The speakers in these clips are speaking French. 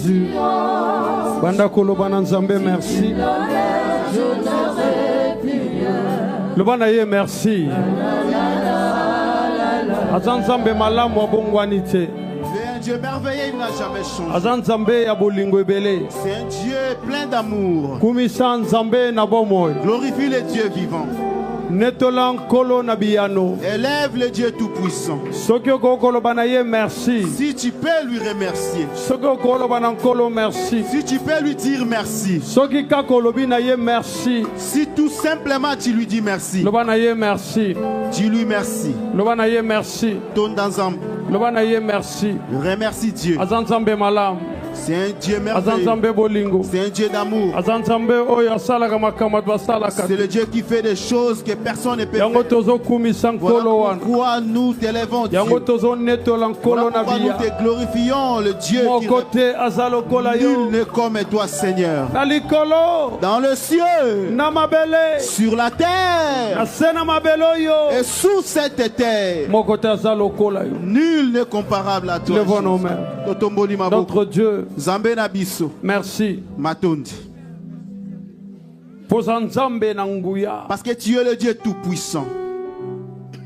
Jésus. Banda Kolobana Nzambe, merci. Le Banaye, merci. Azan Nzambe malamu wa bongwanite. C'est un Dieu merveilleux, il n'a jamais changé. Azan Nzambe ya bolingo ebele. C'est un Dieu plein d'amour. Kumisa Nzambe na bomoy. Glorifie le Dieu vivant. Netolan kolo na biyano. Élève le Dieu tout-puissant. Sokyo kolo banaye, merci. Si tu peux lui remercier. Sokyo kolo banankolo, merci. Si tu peux lui dire merci. Soki kakolo binaye, merci. Si tout simplement tu lui dis merci. Le banaye, merci. Dis-lui merci. Le banaye, merci. Tourne dans un. Le banaye, merci. Remercie Dieu. Azan Nzambe malam. C'est un Dieu Azan merveilleux. Nzambe bolingo. C'est un Dieu d'amour. Azan Nzambe oyo asalaka makambo basalaka. C'est le Dieu qui fait des choses que personne ne peut faire. Yango tozo kumisa nkolo Voilà wana. pourquoi nous t'élèvons Dieu. Yango tozo netola nkolo Voilà na pourquoi nous biya. te glorifions le Dieu Mon qui côté azalokola yo. nul n'est comme toi Seigneur. Na likolo. Dans le ciel, Na mabele. sur la Na terre sena mabelo yo. et sous cette terre, Mon côté azalokola yo. nul n'est comparable à toi. Levons nos mains. Totomboli maboko. Notre Dieu, Zambé na biso. merci. Matondi. Poza Nzambe na nguya. Parce que tu es le Dieu tout-puissant.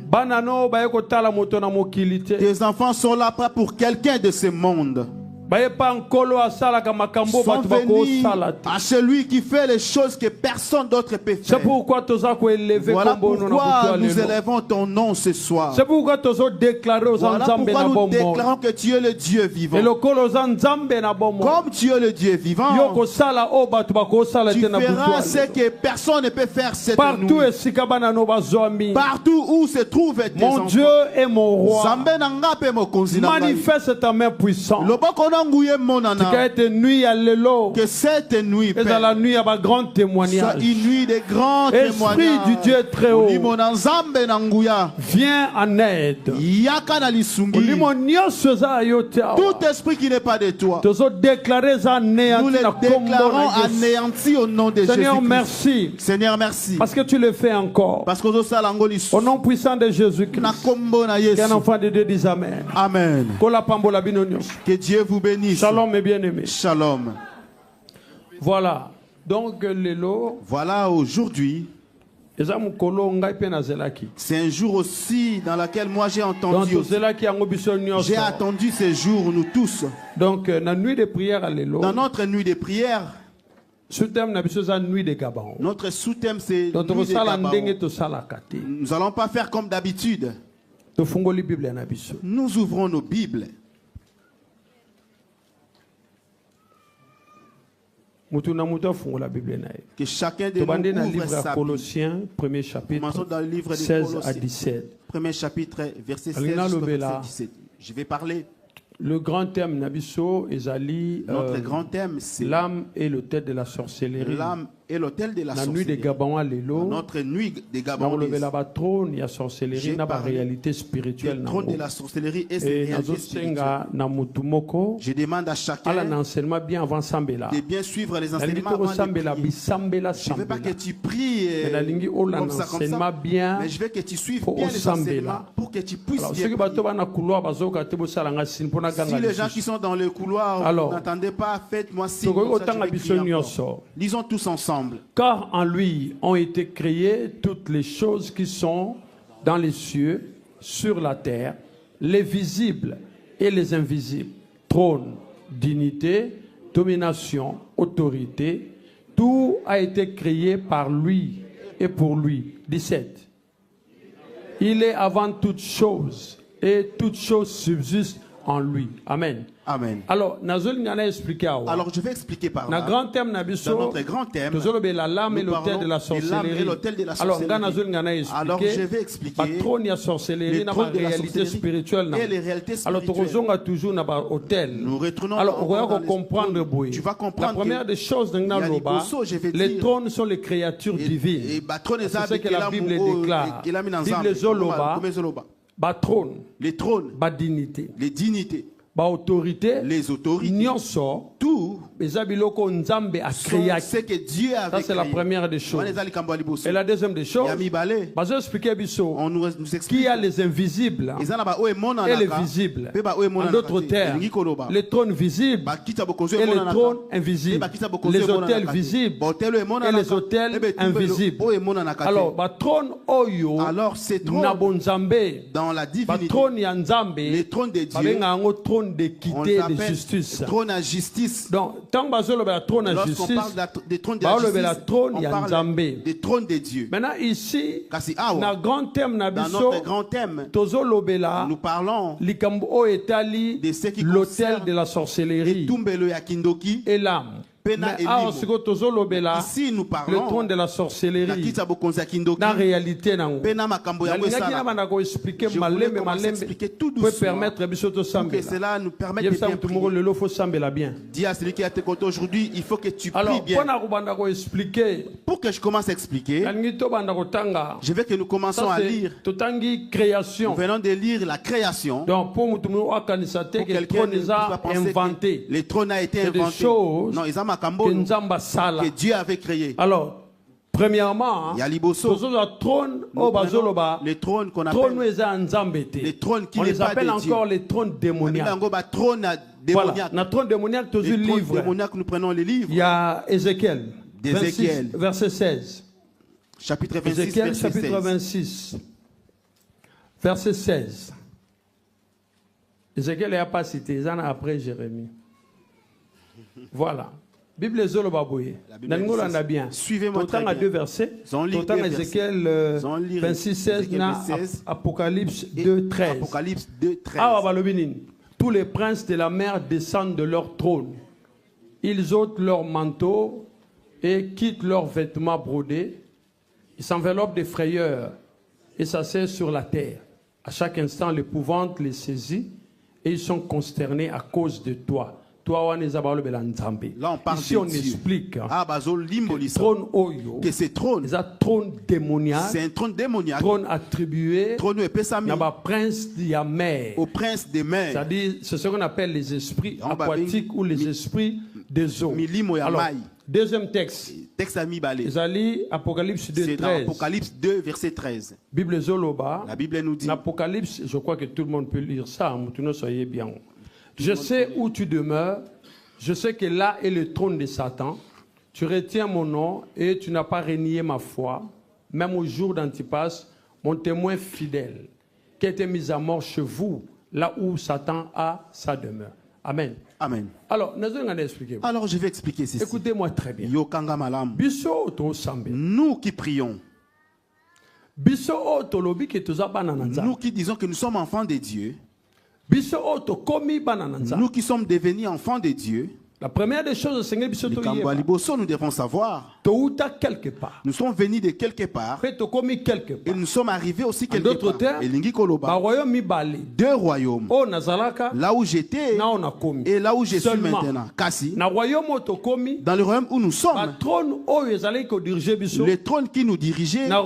Banano baye kotala moto na mokili te. Tes enfants sont là pas pour quelqu'un de ce monde. Baye pa nkolo asalaka makambo Sont batu bako venus sala te. à celui qui fait les choses que personne d'autre peut C'est faire. pourquoi toza ko élever Voilà kombo no na pourquoi nous butu alelo. élevons ton nom ce soir. C'est pourquoi tozo déclarer aux Voilà Nzambe pourquoi na nous bombo. déclarons que tu es le Dieu vivant. Et le kolo za Nzambe na bombo. Comme tu es le Dieu vivant, Yo ko sala o batu bako sala tu te na butu feras ce alelo. que personne ne peut faire cette Partout nuit. esika banano bazwami. Partout où se trouvent tes Mon enfants. Dieu est mon roi. Zambe na nga pe mokonzi na ngai. Manifeste ta main puissante. Loboko na nguye monana. Tika ete nuit à l'élo. Que cette nuit, Et dans la nuit, il y a un grand soit témoignage. une nuit de grands Esprit témoignages. du Dieu très haut. Olimo na Nzambe na nguya. Viens en aide. Yaka na lisungi. Olimo nyonso za yo te awa. Tout esprit qui n'est pas de toi, Tozo déclarer za nous néanti les na kombo déclarons na Yesu. anéantis au nom de Seigneur, Jésus-Christ. merci. Seigneur, merci. Parce que tu le fais encore. Parce que Au nom puissant de Jésus-Christ. na kombo na Yesu. Qu'un enfant de Dieu dise Amen. Amen. Kola pambola bino nyonso. Que Dieu vous bénisse. Shalom mes bien-aimés. Shalom. Voilà. Donc, lelo. Voilà aujourd'hui. C'est un jour aussi dans lequel moi j'ai Donc, entendu. J'ai j'ai attendu ces jours, nous tous. Donc, la nuit de prière à l'élo. Dans notre nuit de prière, Nuit de Gabon. notre sous-thème c'est Donc, nuit de Gabon. Nous n'allons pas faire comme d'habitude. Nous ouvrons nos Bibles. Que chacun de nous ouvre sa Bible. Colossiens, premier chapitre, Commençons dans le livre de 16 à 17. Premier chapitre, verset 16 jusqu'au verset 17. Je vais parler. Le grand thème Nabiso Ezali, Notre grand thème c'est l'âme et le tête de la sorcellerie. l'âme et l'autel de la La nuit de sorcellerie. Gabon à l'élo. Notre nuit de Dans Gabon. le trône, il y a sorcellerie, J'ai il y a parlé réalité spirituelle. Le trône de la sorcellerie et ses Et réalités spirituelles. Je demande à à chacun l'enseignement bien avant Sambela. de bien suivre les La enseignements limite au avant de Sambela, prier. Bisambela, Je ne veux pas que Sambela. tu pries Mais la ligne au comme ça, l'enseignement bien. mais je veux que tu suives pour bien au les Sambela. enseignements pour que tu puisses Alors, bien ceux qui prier. battent dans le couloir, Si les gens qui sont dans le couloir, Alors, vous n'entendez pas, faites-moi signe. Togo Comme ça, autant je vais prier ambition encore. nyonso. Lisons tous ensemble. Car en lui ont été créées toutes les choses qui sont dans les cieux, sur la terre, les visibles et les invisibles. Trône, dignité, domination, autorité, tout a été créé par lui et pour lui. 17. Il est avant toutes choses et toutes choses subsistent en lui. Amen. Amen. Alors, Nazol n'a expliqué. Alors je vais expliquer par Na là. grand thème na Dans biso. notre grand thème, La lame et nous l'autel de la parlons de l'âme et sorcellerie. l'autel de la Alors, sorcellerie. Nazol n'a Alors, expliqué. je vais expliquer Patron y a sorcellerie, les na trônes de la réalité sorcellerie spirituelle. et les réalités Alors, spirituelles. Tokozong a toujours na hôtel. Nous retournons Alors, on encore va dans comprendre les boy. Tu vas comprendre La première que des choses dans il y a Loba, liboso, je vais les dire, trônes sont les créatures divines. et Batron C'est ce que la Bible déclare. Bible Zoloba, Batron, les trônes, ba dignité, les dignités, ba autorité, les autorités, nyonso, tout ce que Dieu a créé. Ça, c'est la première des choses. Et la deuxième des choses, on nous explique qu'il y a les invisibles et les visibles. En d'autres termes, les trônes visibles et les trônes invisibles. Les hôtels visibles et les hôtels invisibles. Alors, ces trônes dans la divinité, les trônes de Dieu, trône d'équité, de justice. Trône à justice. Donc, tant trône à justice, on parle des trônes de justice, on parle des trônes de Dieu. Maintenant ici, dans notre grand thème, nous parlons de ce qui l'autel de la sorcellerie et l'âme. Mais ici nous parlons le trône de la sorcellerie. La réalité, expliquer tout doucement permettre que cela nous permette de bien prier. Dis à celui qui est à tes côtés aujourd'hui, il faut que tu pries bien. Pour que je commence à expliquer, je veux que nous commençons à lire. Nous venons de lire la création. Donc pour quelqu'un qui a inventé, les trônes a été inventés. Non, ils ont que Dieu avait créé. Alors, premièrement, il y a les trônes qu'on appelle les trônes qui on les appelle encore les trônes démoniaques. Voilà, notre trône démoniaque, nous prenons les livres. Il y a Ézéchiel, 26, verset 16. Chapitre 26, Ézéchiel, verset chapitre 16. 26, verset 16. Ézéchiel n'a pas cité, ils en ont après Jérémie. Voilà. Bible Zolo Babouye. Suivez-moi très bien. À deux versets. Autant Ézéchiel 26, 16, Apocalypse 2, 13. Apocalypse 2, 13. Tous les princes de la mer descendent de leur trône. Ils ôtent leurs manteaux et quittent leurs vêtements brodés. Ils s'enveloppent de frayeur et s'asseyent sur la terre. À chaque instant, l'épouvante les saisit et ils sont consternés à cause de toi. Là, on parle ici, on explique que ce trône, c'est un trône démoniaque, trône attribué prince au prince des mers. C'est-à-dire, c'est ce qu'on appelle les esprits aquatiques ou les esprits des eaux. Alors, deuxième texte. Apocalypse 2, 13. Apocalypse 2, verset 13. Bible Zoloba. La Bible nous dit. L'Apocalypse, je crois que tout le monde peut lire ça. Soyez bien. Je sais où tu demeures. Je sais que là est le trône de Satan. Tu retiens mon nom et tu n'as pas renié ma foi. Même au jour d'Antipas, mon témoin fidèle, qui a été mis à mort chez vous, là où Satan a sa demeure. Amen. Amen. Alors, je vais expliquer ceci. Écoutez-moi très bien. Nous qui prions, nous qui disons que nous sommes enfants de Dieu, nous qui sommes devenus enfants de Dieu, la première des choses, nous devons savoir. Quelque part. Nous sommes venus de quelque part. Et nous sommes arrivés aussi quelque part. Deux royaumes. Là où j'étais et là où je suis maintenant. Dans le royaume où nous sommes. Le trône qui nous dirigeait dans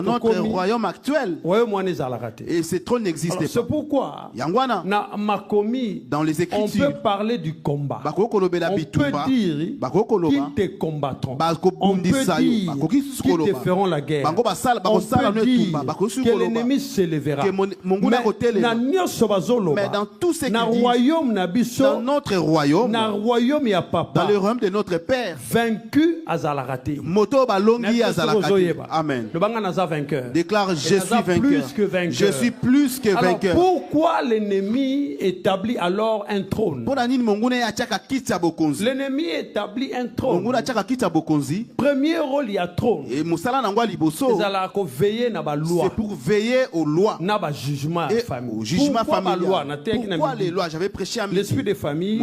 notre royaume actuel. Et ce trône n'existait pas. C'est pourquoi dans les Écritures, on peut parler du combat. On peut dire qu'ils te combattront. On peut dire qu'ils te feront la guerre. On peut dire que l'ennemi se lèvera. Mais dans tout ce dans notre royaume, dans le royaume de notre Père, vaincu azalakate. Amen. Vainqueur. Déclare, je suis vainqueur. Je suis plus que vainqueur. Pourquoi l'ennemi établit alors un trône? L'ennemi établit un trône. Premier rôle, il y a trône. C'est pour veiller aux lois. Au jugement familial. Pourquoi les lois? J'avais prêché à l'esprit de famille,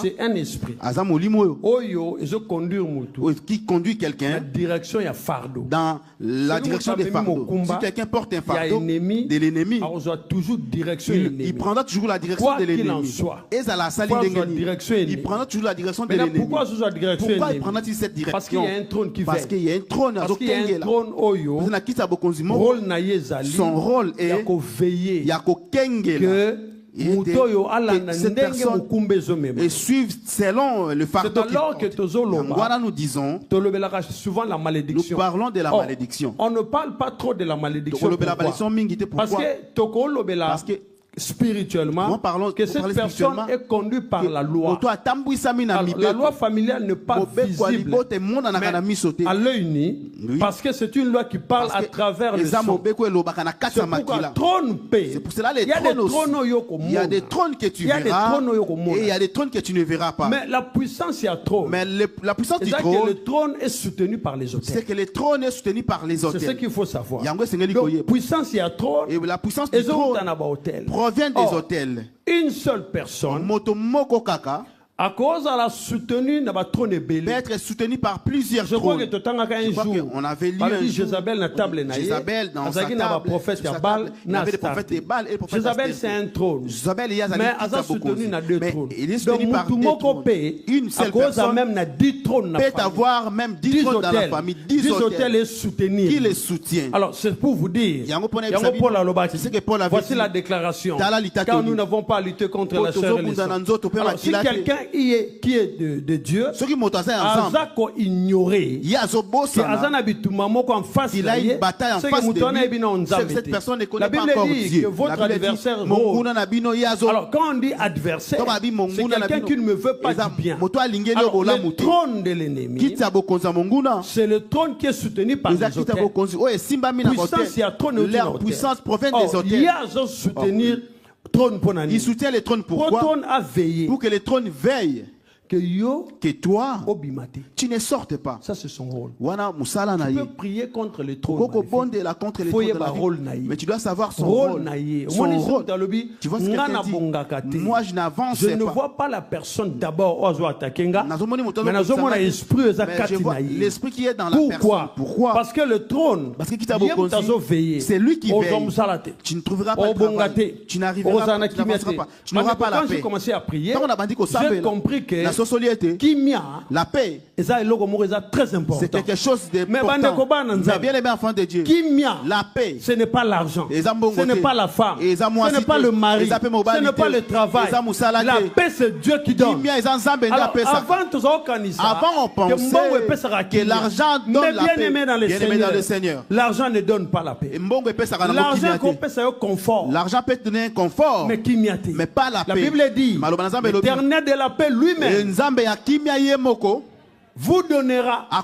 c'est un esprit qui conduit quelqu'un dans la direction des fardeaux. Si quelqu'un porte un fardeau de l'ennemi, il prendra toujours la direction de l'ennemi. Il prendra toujours la direction de l'ennemi. Pourquoi il prendra-t-il cette direction? Parce qu'il y a un trône qui Parce qu'il y a un trône. Son rôle est son rôle est veiller que cette personne et suivent selon le fardeau qu'ils portent. Voilà, nous disons, souvent la malédiction. Nous parlons de la malédiction. On ne parle pas trop de la malédiction. Parce que spirituellement, que cette personne est conduite par la loi. Alors, la loi familiale n'est pas visible, mais à l'œil nu, parce que c'est une loi qui parle à travers le sang. C'est pourquoi trône paix. Il y a des trônes il y a des trônes que tu verras et il y a des trônes que tu ne verras pas. Mais la puissance, il y a trône. Mais la puissance du trône, que le trône est soutenu par les autels. C'est que le trône est soutenu par les autels. C'est ce qu'il faut savoir. Donc, puissance, il y a trône. Et la puissance du trône provient des hôtels. Une seule personne à cause de la soutenue peut être soutenu par plusieurs trônes. Je crois que on avait lu un jour Jézabel dans sa table, prophète de Baal et le prophèt Jézabel c'est un trône. Mais elle a soutenu dans deux trônes. Il est soutenu par deux trônes. Une seule personne peut avoir même 10 trônes dans la famille, 10 hôtels qui les soutiennent. Alors c'est pour vous dire, voici la déclaration. Car nous n'avons pas à lutter contre la chair et le sang. Alors si quelqu'un qui est de Dieu, Azako ignoré, il a une bataille en face de lui. Cette personne ne connaît pas encore Dieu. Que votre adversaire rôde. Alors quand on dit adversaire, c'est quelqu'un qui ne me veut pas du bien. Alors, le trône de l'ennemi, c'est le trône qui est soutenu par les autels. Puissance, il y a trône leur puissance provient des hôtels. Il y a soutenir trône pour il soutient les trônes pourquoi? Pour que les trônes veillent. Que toi, tu ne sortes pas. Ça, c'est son rôle. Tu peux prier contre les trônes. Mais tu dois savoir son rôle. Son rôle. Tu vois ce que dit? Moi, je n'avance pas. Je ne vois pas la personne d'abord mais je vois l'esprit qui est dans la personne. Pourquoi? Parce que le trône, c'est lui qui veille. Tu ne trouveras pas de travail. Tu n'arriveras pas. Tu n'auras pas la paix. Quand j'ai commencé à prier, j'ai compris que la paix, c'est quelque chose d'important. Mais bien aimé enfant de Dieu, la paix, ce n'est pas l'argent, ce n'est pas la femme, ce n'est pas le mari, ce n'est pas le travail. La paix, c'est Dieu qui donne. Alors, avant, on pensait que l'argent donne la paix. Bien aimé dans le Seigneur, l'argent ne donne pas la paix. L'argent peut un confort. L'argent peut donner un confort, mais pas la paix. La Bible dit, l'Éternel de la paix lui-même vous donnera la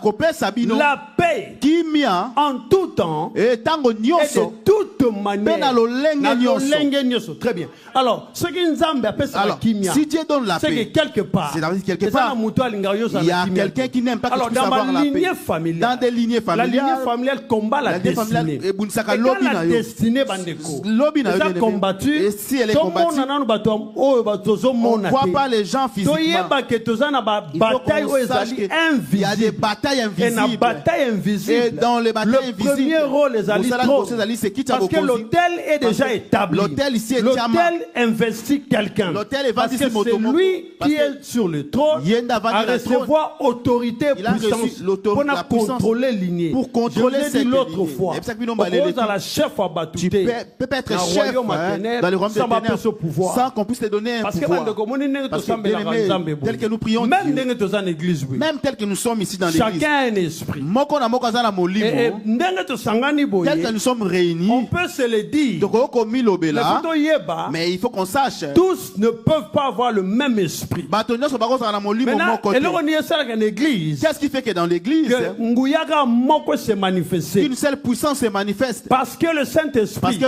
paix en tout temps et de toute manière. Très bien. Alors, ce qui nous appelle ça, si Dieu donne la paix, c'est que quelque part, il y a quelqu'un qui n'aime pas que tu puisses avoir la paix. Dans des lignées familiales, la lignée familiale combat la destinée. Et quand la destinée est combattue, et si elle est combattue, on ne voit pas les gens physiquement. Il y a des batailles invisibles. Et dans les batailles invisibles, le premier rôle les alliés parce que l'autel est déjà établi. L'autel ici est l'autel investit quelqu'un. Parce que c'est lui qui est sur le trône à recevoir autorité et puissance pour contrôler l'lignée. Pour contrôler cette lignée. L'autre fois, à la chef à tu peux être chef dans le royaume des ténèbres sans qu'on puisse te donner un pouvoir. Parce que tel que nous prions Dieu, même tel que nous sommes ici dans l'église, chacun a un esprit. Tel que nous sommes réunis, on peut se le dire. Mais il faut qu'on sache, tous ne peuvent pas avoir le même esprit. Maintenant, qu'est-ce qui fait que dans l'église, une seule puissance se manifeste? Parce que le Saint-Esprit,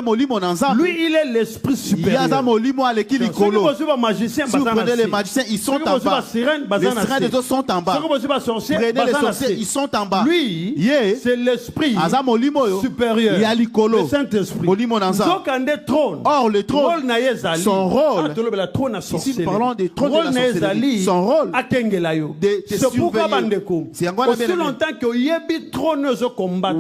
lui, il est l'esprit supérieur. Si vous prenez les magiciens, ils sont en bas. Les sirènes des autres sont en bas. Prenez les sorciers, ils sont en bas. Lui, c'est l'esprit supérieur. Le Saint-Esprit. Or, le trône, son rôle, ici nous parlons des trônes de la sorcellerie, son rôle, de surveiller. C'est aussi longtemps que Yebi trône se combat.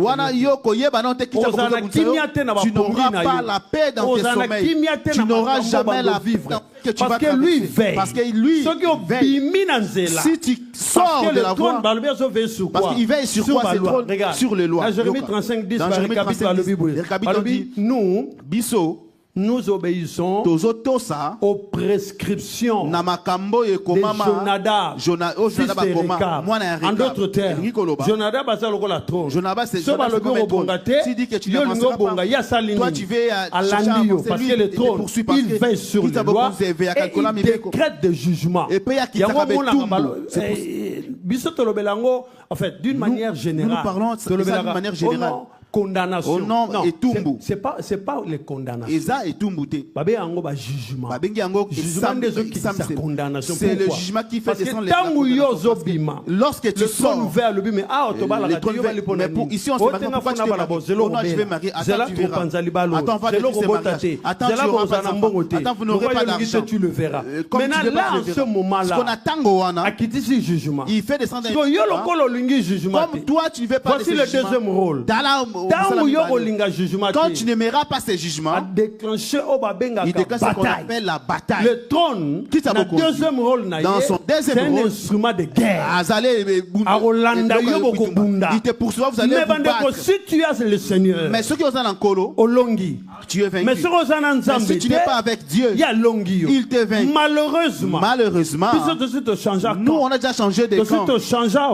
Tu n'auras pas la paix dans tes sommeils. Tu n'auras jamais la vivre. Parce que lui veille. Parce que lui veille. Si tu sors de la voie, parce qu'il veille sur quoi? C'est trône sur les lois. Dans Jérémie 35, 10, nous, Bisso, nous obéissons aux prescriptions des Jonadab. En d'autres termes, Jonadab a le trône. Toi tu veux parce que le trône, il veille sur les lois et il décrète des jugements. En fait, d'une manière générale, nous parlons de manière générale. Condamnation. Non, c'est pas les condamnations. Jugement. C'est le jugement qui fait descendre les condamnations. Lorsque tu sors, ici on se marie. Pourquoi tu te maries? Je vais marier. Attends, tu verras. Attends, on va détruire ce mariage. Attends, vous n'aurez pas d'argent. Tu le verras. Maintenant, là, en ce moment-là, il fait descendre un jugement. Comme toi, tu ne veux pas de ce jugement. Voici le deuxième rôle. Quand tu n'aimeras pas ces jugements, il déclenche ce qu'on appelle la bataille. Le trône, dans deuxième rôle, c'est un instrument de guerre. Il te poursuit, vous allez vous battre. Si tu as le Seigneur, mais ceux qui ont un colo, tu es vaincu. Mais si tu n'es pas avec Dieu, il te vainc. Malheureusement, nous on a déjà changé de camp.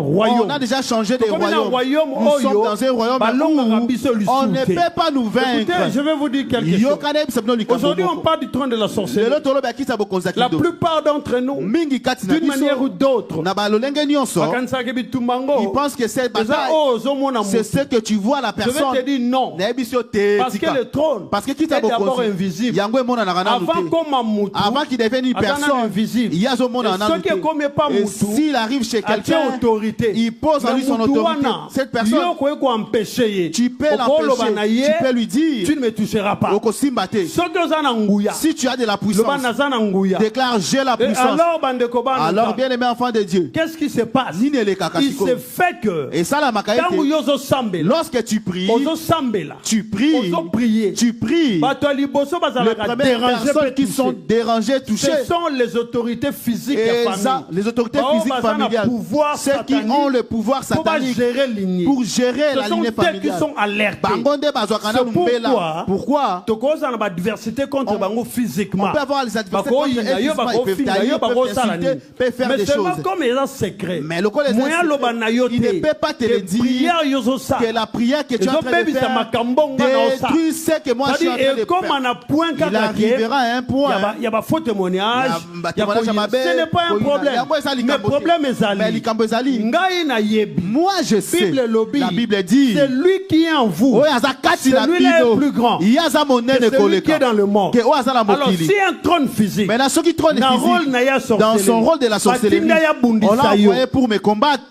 On a déjà changé de royaume. Nous sommes dans un royaume où on ne peut pas nous vaincre. Écoutez, je vais vous dire quelque chose. Aujourd'hui, on parle du trône de la sorcellerie. La plupart d'entre nous, d'une manière ou d'autre, ils pensent que cette bataille, c'est ce que tu vois la personne. Je vais te dire non. Parce que le trône est d'abord invisible. Avant qu'il devienne une personne invisible, et s'il arrive chez quelqu'un, il pose en lui son autorité. Cette personne, tu peux l'empêcher, tu peux lui dire, tu ne me toucheras pas. Si tu as de la puissance, déclare j'ai la puissance. Alors bien aimé enfant de Dieu, qu'est-ce qui se passe? Il se fait que lorsque tu pries, les premières personnes qui sont dérangées, touchées, ce sont les autorités physiques et les autorités physiques familiales, ceux qui ont le pouvoir satanique pour gérer la lignée familiale. Qui sont alertés. Pourquoi on peut avoir les adversités contre physiquement. Ils peuvent faire des choses. Mais le il ne peut pas te le dire que la prière que tu es en train de faire détruit ce que moi je suis en train de faire. Il arrivera à un point. Il y a faux témoignage. Ce n'est pas un problème. Le problème est moi je sais. La Bible dit c'est lui qui est en vous. Celui-là est plus grand. C'est celui qui est dans le monde. Alors si un trône physique, dans son rôle de la sorcellerie, on l'a envoyé pour me combattre,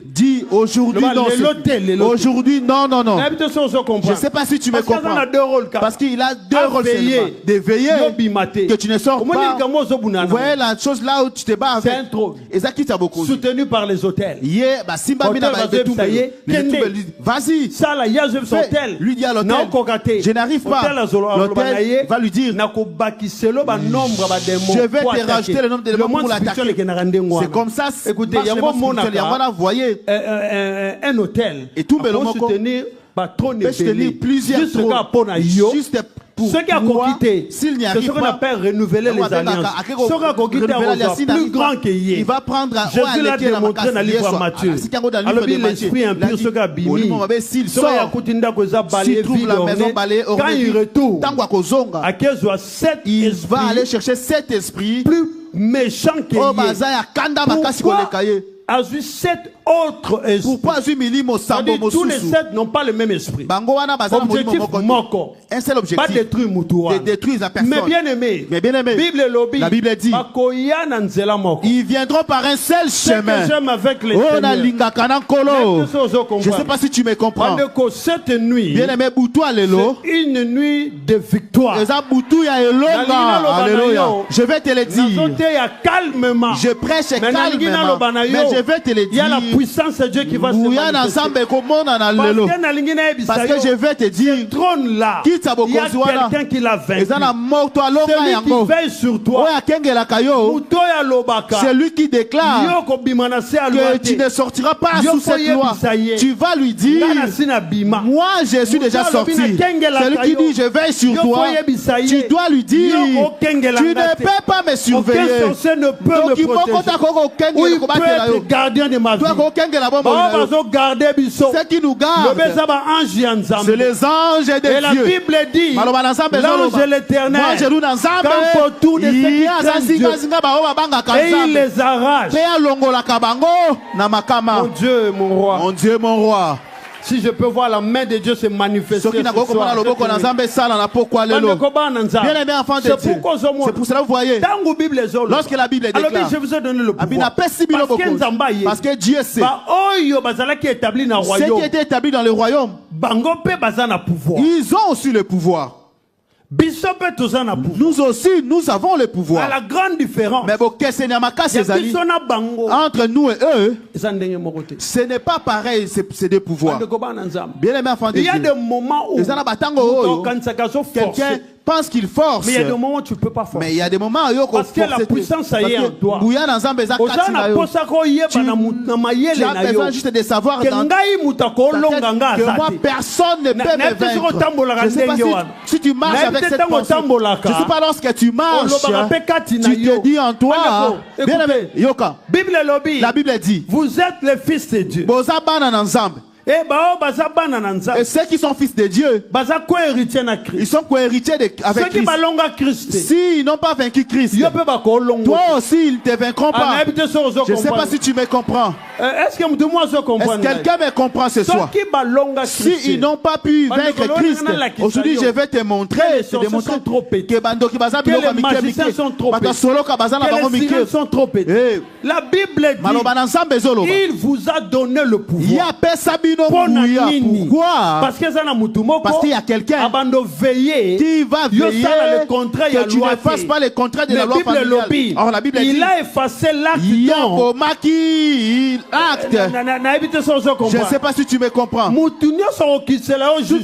dit aujourd'hui non. Aujourd'hui non. Je ne sais pas si tu me comprends. Parce qu'il a deux rôles seulement. De veiller que tu ne sors pas. Vous voyez la chose là où tu te bats avec. Et ça qui t'a beaucoup. Soutenu par les hôtels. Vas-y. Lui dit à l'hôtel, je n'arrive pas. L'hôtel va lui dire, je vais te rajouter le nombre d'éléments pour l'attaquer. C'est comme ça. Écoutez, il y a un voyez un hôtel. Et tout le monde peut se tenir plusieurs juste ce qui a quitté, c'est ce qu'on appelle renouveler les alliances. Ce qui a quitté plus grand qu'il il va prendre Jésus l'a démontré dans le livre Matthieu. Alors l'esprit impur, ce qui a bimi, s'il sort, s'il trouve la maison balayée, quand il retourne, à 15 ou à 7, il va aller chercher 7 esprits plus méchants qu'il y a eu 7 autres esprits. Tous les 7 n'ont pas le même esprit. Objectif moko. Un seul objectif. Pas détruire Moutoua. De détruire la personne. Mais bien aimé. La Bible dit. Ils viendront par un seul chemin. J'aime avec les je ne sais pas si tu me comprends. Cette nuit. Bien aimé Boutoua Lelo. C'est une nuit de victoire. Alléluia. Je vais te le dire. Calmement. Je prêche calmement. Mais je vais te le dire. Il y a la puissance de Dieu qui va se manifester. Parce que je vais te dire, ce trône là, il y a quelqu'un qui l'a vaincu. Celui qui veille sur toi, c'est lui qui déclare que tu ne sortiras pas sous cette loi. Tu vas lui dire, moi je suis déjà sorti. Celui qui dit je veille sur toi, tu dois lui dire, tu ne peux pas me surveiller. Aucun sorcier ne peut me protéger. Ou il peut être gardien de ma vie. Ce qui nous garde, c'est les anges de Dieu. Et la Bible dit, l'ange de l'Éternel campe autour de ceux qui craignent Dieu. Et il les arrache. Mon Dieu, mon roi. Mon Dieu, mon roi. Si je peux voir la main de Dieu se manifester ce soir. Bien-aimés enfants de Dieu, c'est pour cela que vous voyez, lorsque la Bible déclare, je vous ai donné le pouvoir. Parce que Dieu sait ce qui était établi dans le royaume, ils ont aussi le pouvoir. Nous aussi, nous avons le pouvoir. La grande différence, mais entre nous et eux, ce n'est pas pareil, c'est des pouvoirs. Bien aimé enfant de Dieu, il y a des moments où quelqu'un pense qu'il force, mais il y a des moments où tu ne peux pas forcer. Mais il y a des moments où parce que la puissance est en toi. Tu as besoin juste de savoir que moi personne ne peut me vaincre. Je ne sais pas si tu marches avec cette pensée. Je ne sais pas lorsque tu marches, tu te dis en toi, bien aimé, Yoka, la Bible dit, vous êtes les fils de Dieu. Et ceux qui sont fils de Dieu, ils sont co-héritiers avec Christ. S'ils n'ont pas vaincu Christ, toi aussi ils ne te vaincront pas. Je ne sais pas si tu me comprends. Est-ce que quelqu'un me comprend ce soir? S'ils n'ont pas pu vaincre Christ, aujourd'hui je vais te montrer, que les magiciens sont trop pétés, que les sirènes sont trop pétés. La Bible dit, il vous a donné le pouvoir. Pourquoi? Parce qu'il y a quelqu'un qui va veiller que tu ne fasses pas les contrats de la loi familiale. Or la Bible dit, il a effacé l'acte. Je ne sais pas si tu me comprends. Toute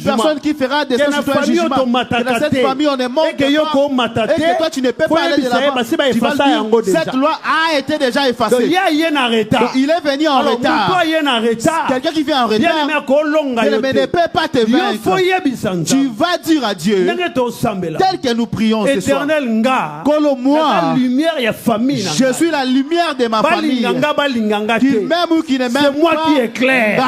personne qui fera des jugement, que dans cette famille on est mort et que toi tu ne peux pas aller de l'avant. Cette loi a été déjà effacée. Donc, il est venu en retard. Quelqu'un qui vient en retard, ne peut pas te vaincre. Tu vas dire à Dieu, tel que nous prions ce soir, je suis la lumière de ma famille. Qui m'aime ou qui ne m'aime pas, c'est moi qui éclaire.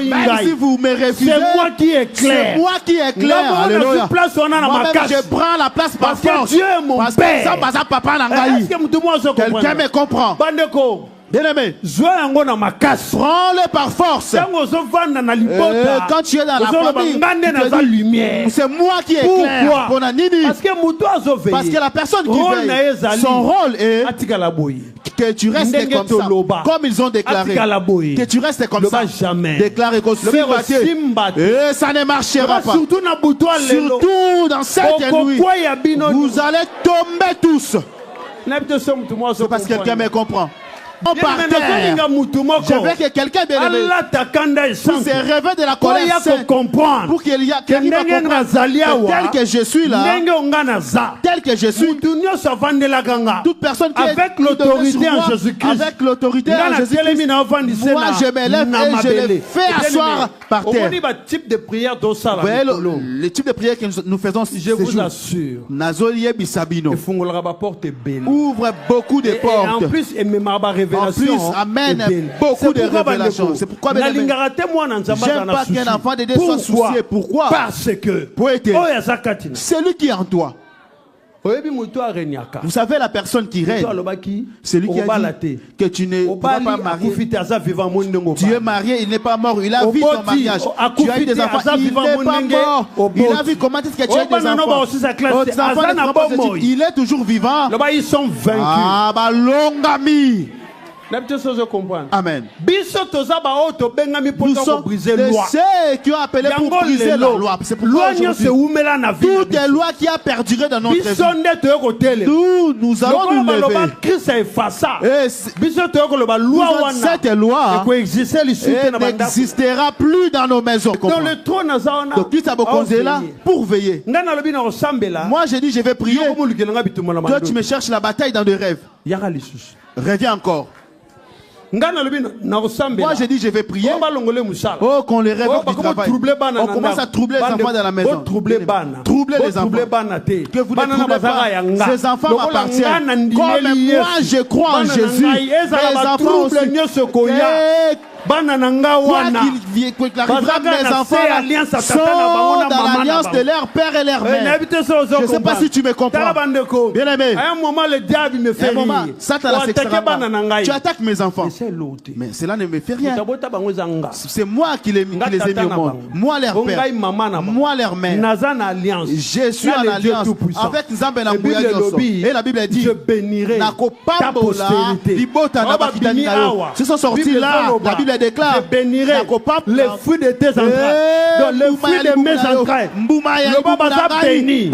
Même si vous me refusez, c'est moi qui éclaire. C'est moi qui éclaire. Alléluia. Moi-même je prends la place par force. Dieu est mon père. Quelqu'un me comprend. Bien-aimé, prends-le par force. Quand tu es dans la famille, c'est moi qui éclaire. Parce que la personne qui veille, son rôle est que tu restes comme ça, comme ils ont déclaré, que tu restes comme ça, déclaré que ça ne marchera pas. Surtout dans cette nuit, vous allez tomber tous. C'est parce que quelqu'un me comprend. Par terre. Je veux que quelqu'un bien-aimé puisse se réveiller de la colère pour qu'il y ait quelqu'un à comprendre tel que je suis là, tel que je suis, toute personne qui avec l'autorité en Jésus-Christ, avec l'autorité en Jésus-Christ, moi je me lève et je le fais asseoir par terre. Vous voyez le type de prière que nous faisons, je vous assure, ouvre beaucoup de portes. Et en plus, en plus, amène beaucoup de révélations. C'est pourquoi j'aime pas qu'un enfant de Dieu soit soucié. Pourquoi? Parce que celui qui est en toi. Vous savez la personne qui règne, celui qui a dit que tu ne vas pas marier. Tu es marié, il n'est pas mort, il a vu ton mariage. Tu as eu des enfants, il n'est pas mort. Il a vu comment est-ce que tu as des enfants. Il est toujours vivant. Ils sont vaincus. Ah bah longue ami. Amen. Nous sommes de ceux qui ont appelé pour briser la loi. C'est pourquoi toutes les lois qui ont perduré dans notre vie, nous allons nous lever. Et cette loi n'existera plus dans nos maisons. Donc Christ a besoin là pour veiller. Moi j'ai dit je vais prier. Toi tu me cherches la bataille dans des rêves. Reviens encore. Moi j'ai dit je vais prier. Oh qu'on les rêve du travail. On commence à troubler les enfants dans la maison. Troubler les enfants. Que vous ne troublez pas. Ces enfants m'appartiennent. Comme moi je crois en Jésus. Les enfants aussi. Quoi qu'il arrivera, mes enfants sont dans l'alliance de leur père et leur mère. Je ne sais pas si tu me comprends. Bien aimé. À un moment, le diable me fait rire. Tu attaques mes enfants. Mais cela ne me fait rien. C'est moi qui les ai mis au monde. Moi leur père. Moi leur mère. Je suis en alliance avec Nzambe na Mbuya Nyoso. Et la Bible dit, je bénirai ta postérité. Ils sont sortis là. La Bible déclare, je bénirai les fruits de tes entrailles. Donc les fruits de mes entrailles. Le baba ça béni.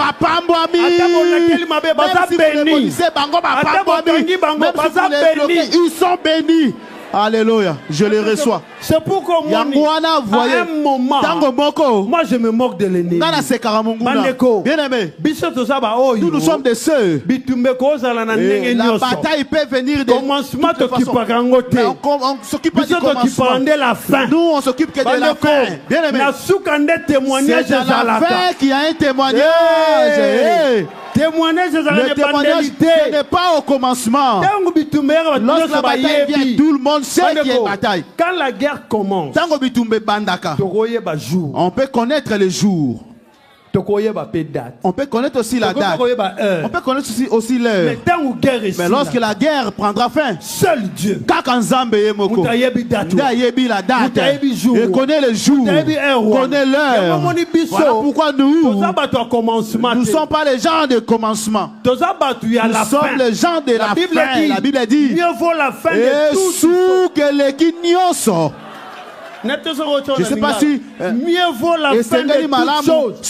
Ils sont bénis. Alléluia, je les reçois. C'est pourquoi moi, à un moment, moi je me moque de l'ennemi. Bien aimé, nous sommes des sœurs. La bataille peut venir de commencement. On s'occupe pas du commencement. Nous on s'occupe que de la fin. Bien aimé, c'est dans la fin qu'il y a un témoignage. Le témoignage n'est pas au commencement. Lorsque la bataille vient, tout le monde sait qu'il y a une bataille. Quand la guerre commence, on peut connaître les jours. On peut connaître aussi la date. On peut connaître aussi l'heure. Mais lorsque la guerre prendra fin, seul Dieu il connaît les jours, connaît l'heure. Voilà pourquoi nous ne sommes pas les gens de commencement. Nous sommes les gens de la fin. La Bible dit, mieux vaut la fin de tout que les guignons. Je ne sais pas si mieux vaut la fin de toutes choses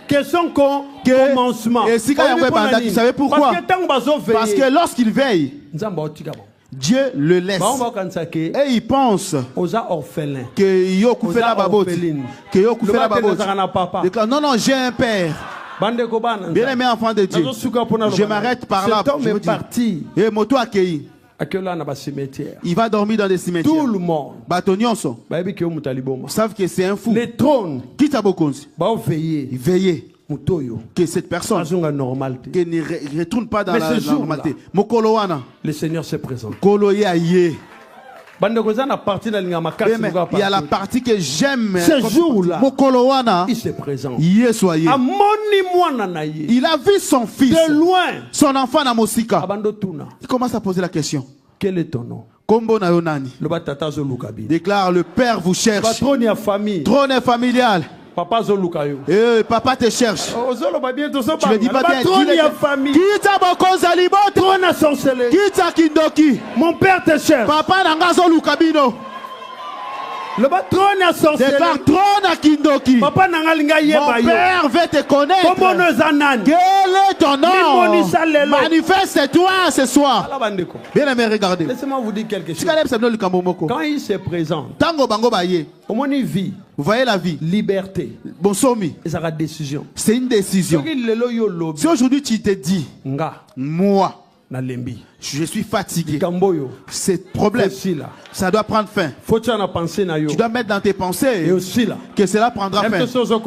que son commencement. Vous savez pourquoi? Parce que lorsqu'il veille, Dieu le laisse. Et il pense que Yokoufé la babote, que Yokoufé la babote. Non, non, j'ai un père. Bien aimé enfant de Dieu, je m'arrête par là. Et moto accueilli. Il va dormir dans des cimetières. Tout le monde savent que c'est un fou. Les trônes qui t'a beaucoup veiller que cette personne qui ne retourne pas dans la normalité. Le Seigneur se présente. Il y a la partie que j'aime. Ce jour-là, il se présente. Il a vu son fils, de loin, son enfant Namosika. Il commence à poser la question. Quel est ton nom? Déclare, le Père vous cherche. Trône familial. Papa te cherche. Tu ne dis pas bien. Mon père te cherche. Papa Nangazo Lukabino. Le trône à sorcellerie. Trône à Kindoki. Papa mon père veut te connaître. Quel est ton nom? Manifeste-toi ce soir. Bien aimé, regardez. Laissez-moi vous dire quelque chose. Quand il se présente, vie. Vous voyez la vie. Liberté. Bon somi. C'est une décision. Si aujourd'hui tu te dis, moi, je suis fatigué. C'est problème. Ça doit prendre fin. Tu dois mettre dans tes pensées que cela prendra fin.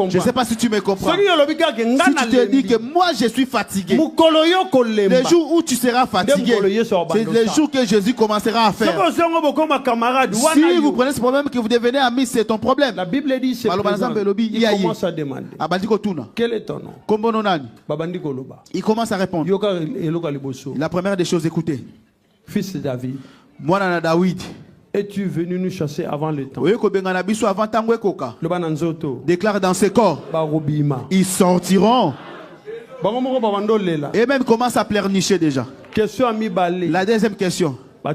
Je ne sais pas si tu me comprends. Si tu te dis que moi je suis fatigué, les jours où tu seras fatigué, c'est les jours que Jésus commencera à faire. Si vous prenez ce problème que vous devenez ami, c'est ton problème. La Bible dit il commence à demander. Quel est ton nom? Il commence à répondre. La première des choses, écoutez. Fils de David. Moi, David. Es-tu venu nous chasser avant le temps? Déclare dans ses corps. Ils sortiront. Et même commence à pleurnicher déjà. La deuxième question. On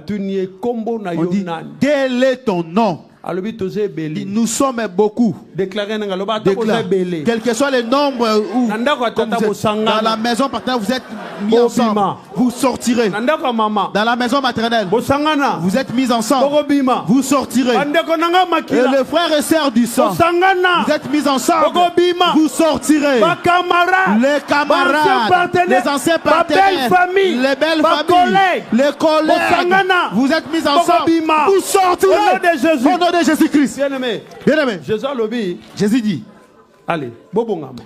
dit, quel est ton nom? Nous sommes beaucoup. Déclarez. Quel que soit le nombre où dans la maison partenaire vous êtes mis ensemble, vous sortirez. Dans la maison maternelle, vous êtes mis ensemble, vous sortirez. Et les frères et sœurs du sang, vous êtes mis ensemble, vous sortirez. Les camarades, les anciens partenaires, les belles familles, les collègues, vous êtes mis ensemble, vous sortirez. Au nom de Jésus-Christ. Bien-aimé. Jésus dit. Allez,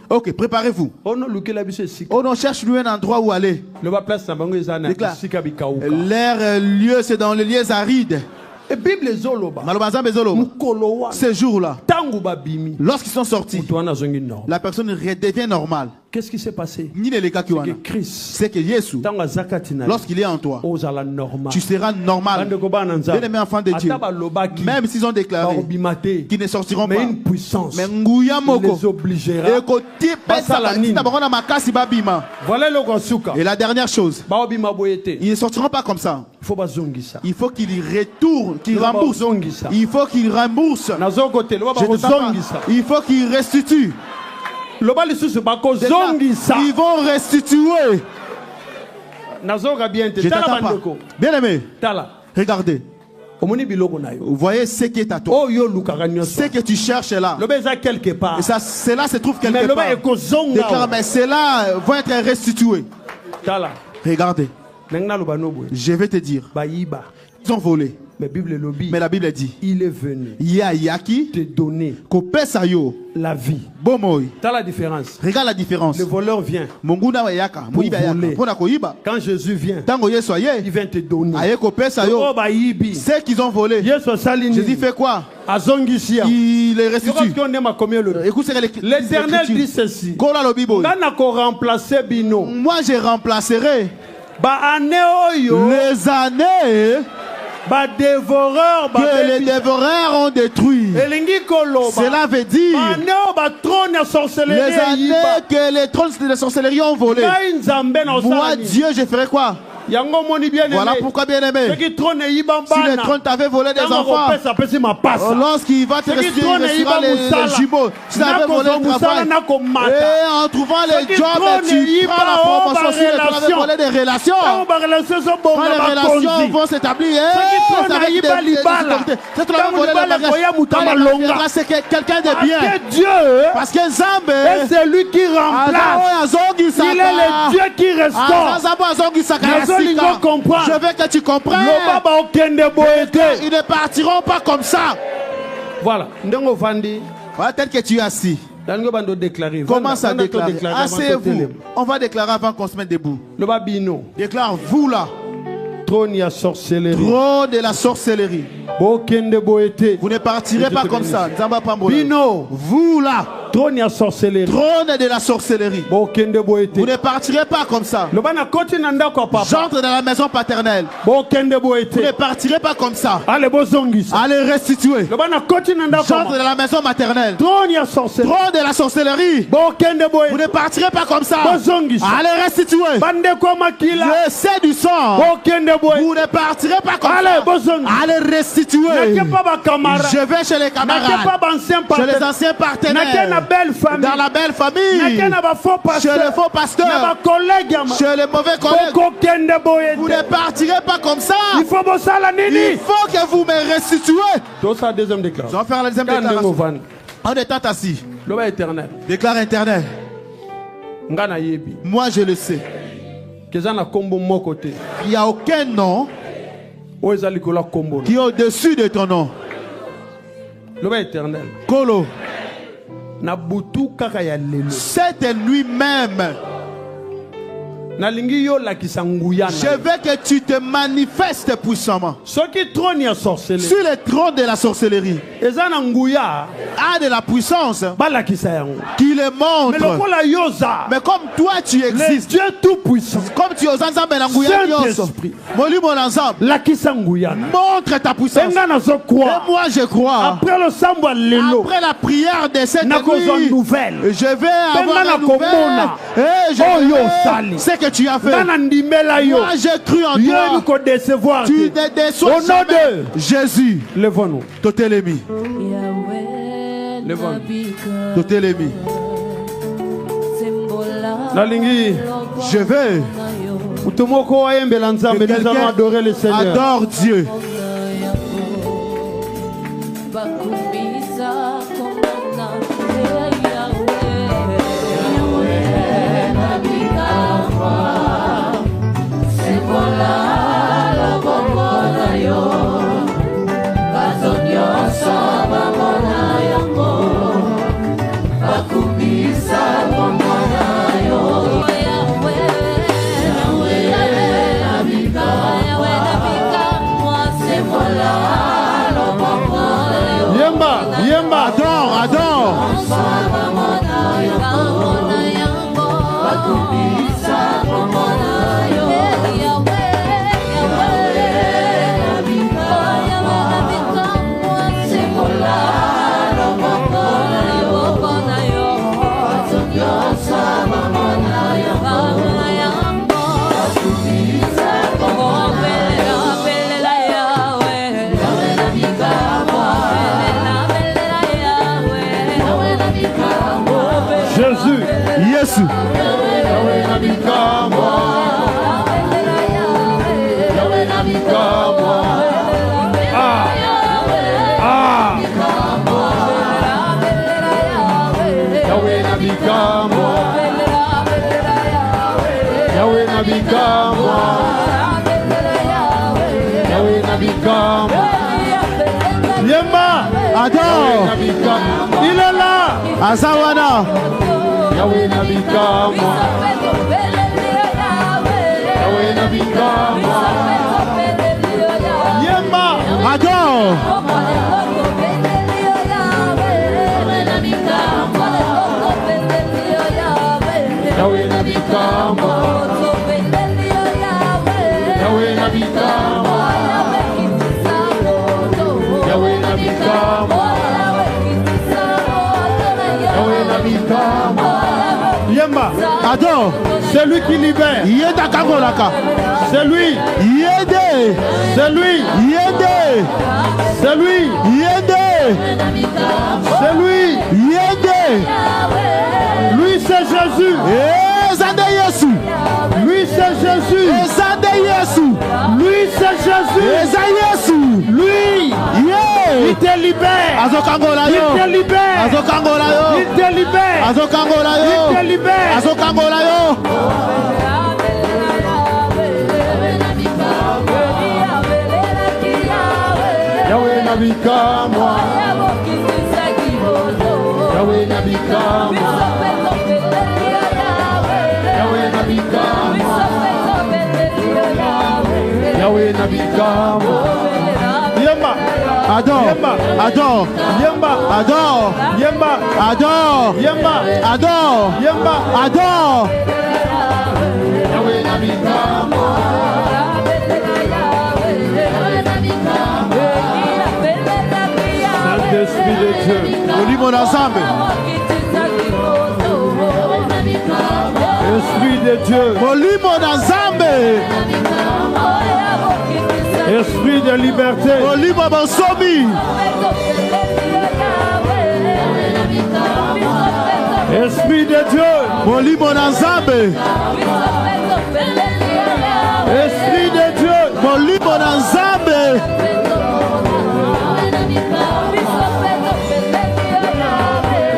ok, préparez-vous. On cherche lui un endroit où aller. L'air lieu, c'est dans les lieux arides. Ces jours-là, lorsqu'ils sont sortis, la personne redevient normale. Qu'est-ce qui s'est passé? C'est que Jésus, lorsqu'il est en toi, tu seras normal. Bien-aimés enfants de Dieu, même s'ils ont déclaré qu'ils ne sortiront pas, mais une puissance les obligera. Et la dernière chose, ils ne sortiront pas comme ça. Il faut qu'ils retournent, qu'ils remboursent. Il faut qu'ils remboursent. Il faut qu'ils restituent. Ils vont restituer. Bien aimé, regardez. Vous voyez ce qui est à toi. Ce que tu cherches là. Et ça, cela se trouve quelque part. Déclare, mais cela va être restitué. Regardez. Je vais te dire. Ils ont volé. Mais la Bible dit, il est venu te donner la vie. T'as la différence. Regarde la différence. Le voleur vient pour voler. Quand Jésus vient, il vient te donner. Ce qu'ils ont volé, Jésus fait quoi? Il les restitue. L'Éternel dit ceci. Moi je remplacerai les années que les dévoreurs ont détruit. Cela veut dire les années que les trônes de sorcellerie ont volé. Moi Dieu je ferai quoi? Voilà pourquoi bien aimé, si le trône t'avait volé des enfants, lorsqu'il va te restituer les jumeaux, si tu avais volé le travail, et en trouvant les jobs, tu prends la promotion. Si le trône avait volé des relations, quand les relations vont s'établir, ça va être des si tu avais volé le mariage, c'est quelqu'un de bien. Parce que Zambé, c'est lui qui remplace. Il est le Dieu qui restaure. Je veux que tu comprennes. Ils ne partiront pas comme ça. Voilà. Voilà tel que tu es assis. Commence à déclarer. Asseyez-vous. On va déclarer avant qu'on se mette debout. Déclare vous là. Trône de la sorcellerie. Vous ne partirez pas comme ça. Vous là. Trône de la sorcellerie. Vous ne partirez pas comme ça. J'entre dans la maison paternelle. Vous ne partirez pas comme ça. Allez restituer. J'entre dans la maison maternelle. Trône de la sorcellerie. Vous ne partirez pas comme ça. Allez restituer. Le sang du sang. Vous ne partirez pas comme ça. Allez restituer. Je vais chez les camarades, chez les anciens partenaires, dans la belle famille, chez le faux pasteur, chez les mauvais collègues. Vous ne partirez pas comme ça. Il faut que vous me restituez. Je vais faire la deuxième déclaration. En étant assis, déclare éternel. Moi je le sais. Il n'y a aucun nom qui est au-dessus de ton nom. Kolo. Cette nuit même, je veux que tu te manifestes puissamment sur le trône de la sorcellerie. A de la puissance qui le montre. Mais comme toi tu existes, Dieu tout puissant, comme tu es aux ensemble, montre ta puissance. Et moi je crois, après la prière de cette nuit, je vais avoir une nouvelle. Et je vais ce que tu as fait. Moi j'ai cru en toi. Tu ne déçois jamais. Jésus. Levons-nous. Totelemi. Totelemi. Je vais. Que quelqu'un adorer le Seigneur. Adore Dieu. Adore. Jésus. Yesu. Yemba. Adore. Il est là. Azawana. Yahweh Nabikamo. Yahweh Nabikamo. Yemba. Adore. Yahweh Nabikamo. Yahweh Nabikamo. Yahweh Nabikamo. Yahweh Nabikamo. Yemba. Adore. C'est lui qui libère. Yeda Kangolaka. C'est lui. Yede. C'est lui. Yede. C'est lui. Yede. C'est lui. Yede. Lui c'est Jésus. Ezade Yesu. Lui c'est Jésus. Ezade Yesu. Lui c'est Jésus. Eza Yesu. Lui. Il te libère. Azokangola yo. Il te libère. Azokangola yo. Il te libère. Azokangola yo. Il te libère. Azokangola yo. Yahweh Nabikamo. Yahweh Nabikamo. Yahweh Nabikamo. Yahweh Nabikamo. Yemba. Adore. Yemba. Adore. Yemba. Adore. Yemba. Adore. Yemba. Adore. Yemba. Adore. Yahweh Nabikamo. Saint-Esprit de Dieu. Molimo na Nzambe. Esprit de Dieu. Molimo na Nzambe. Esprit de liberté. Molimo bonsomi. Esprit de Dieu. Molimo na Nzambe. Esprit de Dieu. Molimo na Nzambe.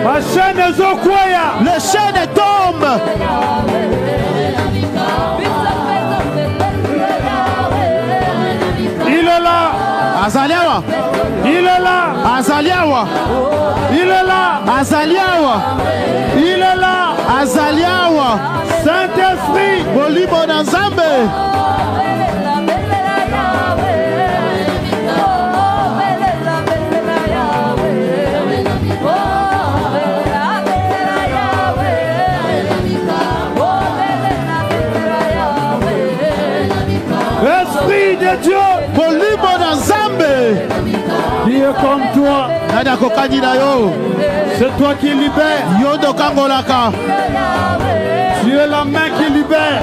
Ma chaîne est au Kwaya. Les chaînes tombent. Il est là. Azaliawa. Il est là. Azaliawa. Il est là. Azaliawa. Il est là. Azaliawa. Saint-Esprit. Molimo na Nzambe. Esprit de Dieu. Molimo na Nzambe. Qui est comme toi. Nada kokani na yo. C'est toi qui libères. Yondo kangolaka. Tu Tu es la main qui libère.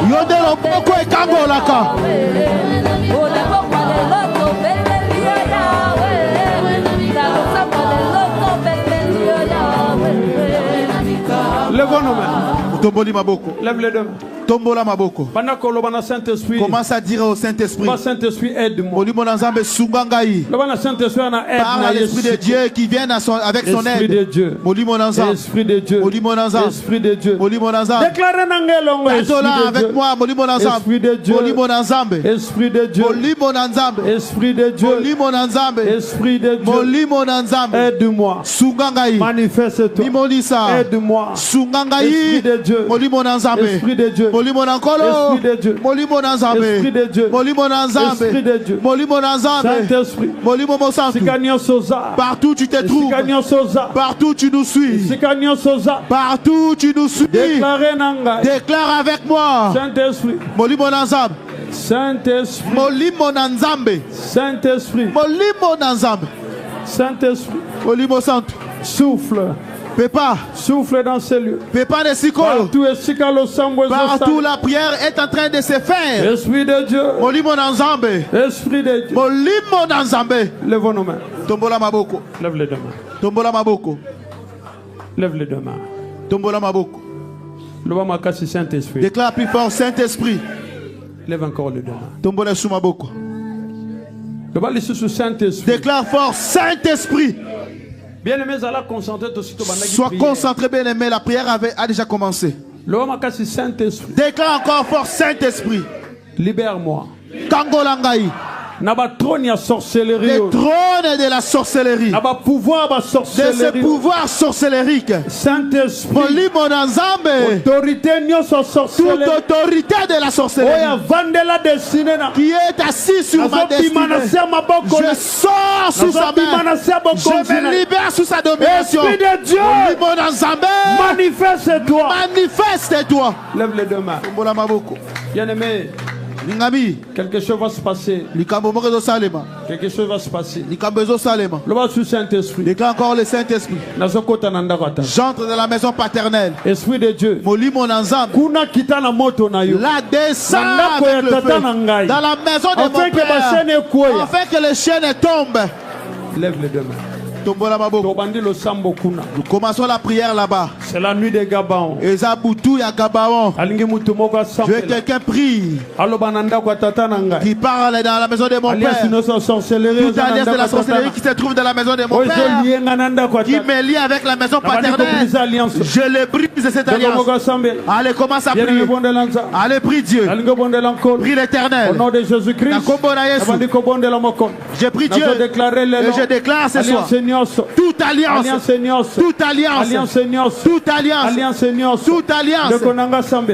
Lève nos mains. Lève les deux mains. Tombola maboko. Commence à dire au Saint-Esprit. Saint-Esprit, aide-moi. Parle à l'Esprit de Dieu qui vient avec son aide. Esprit de Dieu. Esprit de Dieu. Esprit de Dieu. Déclarez avec moi. Esprit de Dieu. Esprit de Dieu. Esprit de Dieu. Esprit de Dieu. Aide-moi. Manifeste-toi. Aide-moi. Esprit de Dieu. Esprit de Dieu. Esprit de Dieu. Esprit de Dieu. Esprit de Dieu. Saint-Esprit. Partout tu te trouves. Partout tu nous suis. Partout tu nous suis. Déclare avec moi. Saint-Esprit. Saint-Esprit. Saint-Esprit. Saint-Esprit. Souffle. Pépa. Souffle dans ces lieux. Pépa de Sikolo. Partout la prière est en train de se faire. Esprit de Dieu. Esprit de Dieu. Lève nos mains. Tombola maboko. Lève les deux mains. Tombola maboko. Lève les deux mains. Tombola maboko. Saint-Esprit. Déclare plus fort, Saint-Esprit. Lève encore les deux mains. Tombola sous maboko. Saint-Esprit. Déclare fort, Saint-Esprit. Bien-aimé, sois concentré, bien-aimé, la prière a déjà commencé. Déclare encore fort, Saint-Esprit. Libère-moi. Kangolangaï. Les trônes de la sorcellerie. De ce pouvoir sorcellérique. Saint-Esprit. Toute autorité de la sorcellerie qui est assis sur ma destinée. Je sors sous sa main. Je me libère sous sa domination. Esprit de Dieu. Manifeste-toi. Manifeste-toi. Lève les deux mains. Bien-aimé. Quelque chose va se passer. Quelque chose va se passer. Le Saint-Esprit. Déclare encore le Saint-Esprit. J'entre dans la maison paternelle. Esprit de Dieu. La descend avec le feu. Dans la maison de mon père. Afin que les chaînes tombent. Lève les deux mains. Nous commençons la prière là-bas. C'est la nuit des Gabaon. Je veux que quelqu'un prie qui parle dans la maison de mon père. Toute alliance de la sorcellerie qui se trouve dans la maison de mon père, qui me lie avec la maison paternelle. Je le brise cette alliance. Allez, commence à prier. Allez, prie Dieu. Prie l'Éternel. Au nom de Jésus-Christ. Je prie Dieu. Et je déclare ce soir. Toute alliance, toute alliance, toute alliance, toute alliance,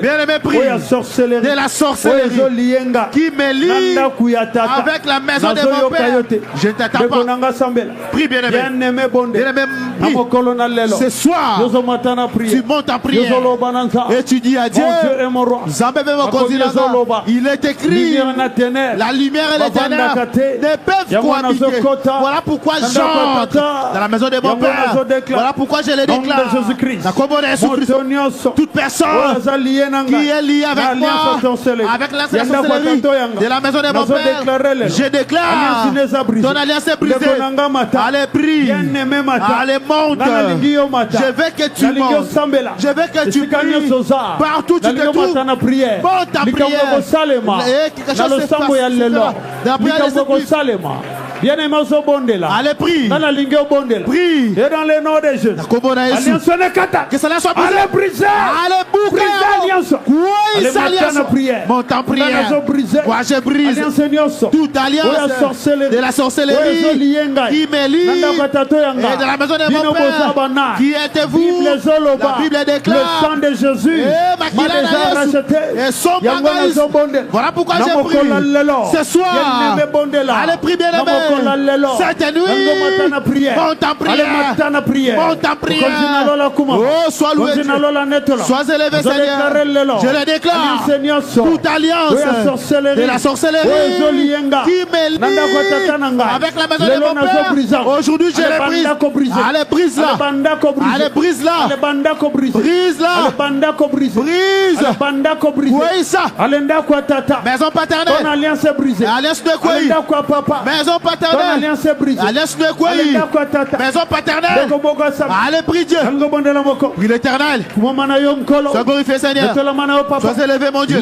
bien-aimé, prie de la sorcellerie qui me lie avec la maison de mon père. Je ne t'attends pas. Prie, bien-aimé, prie. Ce soir, tu montes en prière et tu dis à Dieu, il est écrit, la lumière et l'éternel ne peuvent cohabiter. Voilà pourquoi j'entre dans la maison de mon père. Voilà pourquoi je le déclare. Toute personne qui est liée avec moi, avec la sorcellerie de la maison de mon père, je déclare ton alliance est brisée. Allez, prie. Allez, monte. Je veux que tu montes. Je veux que tu pries. Partout tu te trouves. Monte en prière. Et quelque chose se passe. Dans la prière, allez, prie. Prie. Et dans le nom de Jésus. Que cela soit brisé. Allez, briser. Allez, boucler. Allez, monte en prière. Moi, je brise toute alliance de la sorcellerie qui me lie. Et de la maison de mon père, qui êtes-vous? La Bible déclare le sang de Jésus m'a déjà racheté. Et son bagaille. Voilà pourquoi j'ai prié ce soir. Allez, prie bien aimé. Cette nuit, monte en prière. Monte en prière. Oh, sois loué Dieu. Sois élevé Seigneur. Je le déclare. toute alliance de la sorcellerie qui me lie avec la maison de mon père, aujourd'hui je les brise. Allez, brise-la. Allez, brise-la. Brise-la. Brise. Oui, ça. Maison paternelle. Alliance de quoi? Maison paternelle. Alliance de quoi? Maison paternelle. Allez, prie Dieu. Prie l'Éternel. Sois glorifié, Seigneur. Sois élevé, mon Dieu.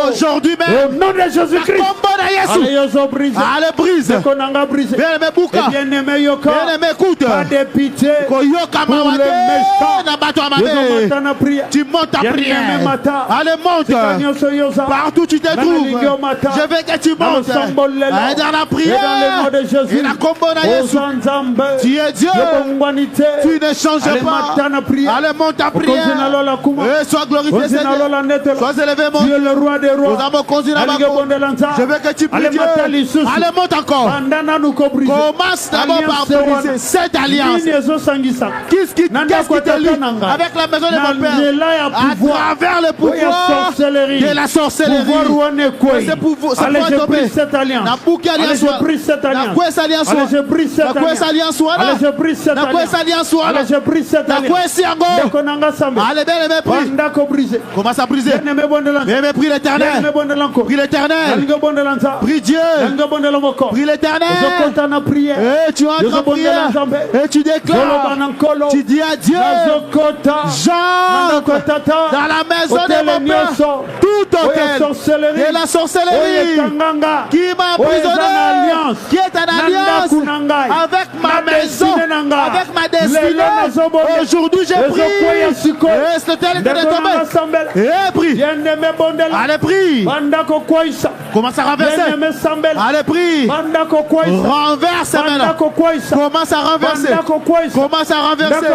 Aujourd'hui même, au nom de Jésus-Christ, allez, brise. Bien-aimé Bouka, bien-aimé écoute. Pas de pitié pour les méchants. Tu montes à prière. Allez, monte. Partout tu te trouves, je veux que tu montes dans la prière. Et la combona Yesu. Tu es Dieu. Tu ne changes pas. Allez, monte à prière. Et sois glorifié, Seigneur. Sois élevé, mon Dieu. Le roi des rois. Je veux que tu pries Dieu. Allez, monte encore. Commence d'abord par briser cette alliance. Qu'est-ce qui te lie avec la maison de mon père? À travers le pouvoir de la sorcellerie. Ce pouvoir tomber. Cette alliance. Je brise cette alliance. Je brise cette alliance. Allez, bien aimé, prie. Commence à briser. Bien prie l'Éternel. Prie l'Éternel. Prie Dieu. Prie l'Éternel. Et tu entres en prière. Et tu déclares. Tu dis à Dieu. Jean, dans la maison de mon père, tout hôtel et la sorcellerie qui m'a emprisonné, qui est en alliance avec ma maison, avec ma destinée. Aujourd'hui j'ai pris. Et cet hôtel est tombé. Et prie. Allez, prie. Commence à renverser. Allez, prie. Renverse maintenant. Commence à renverser. Commence à renverser.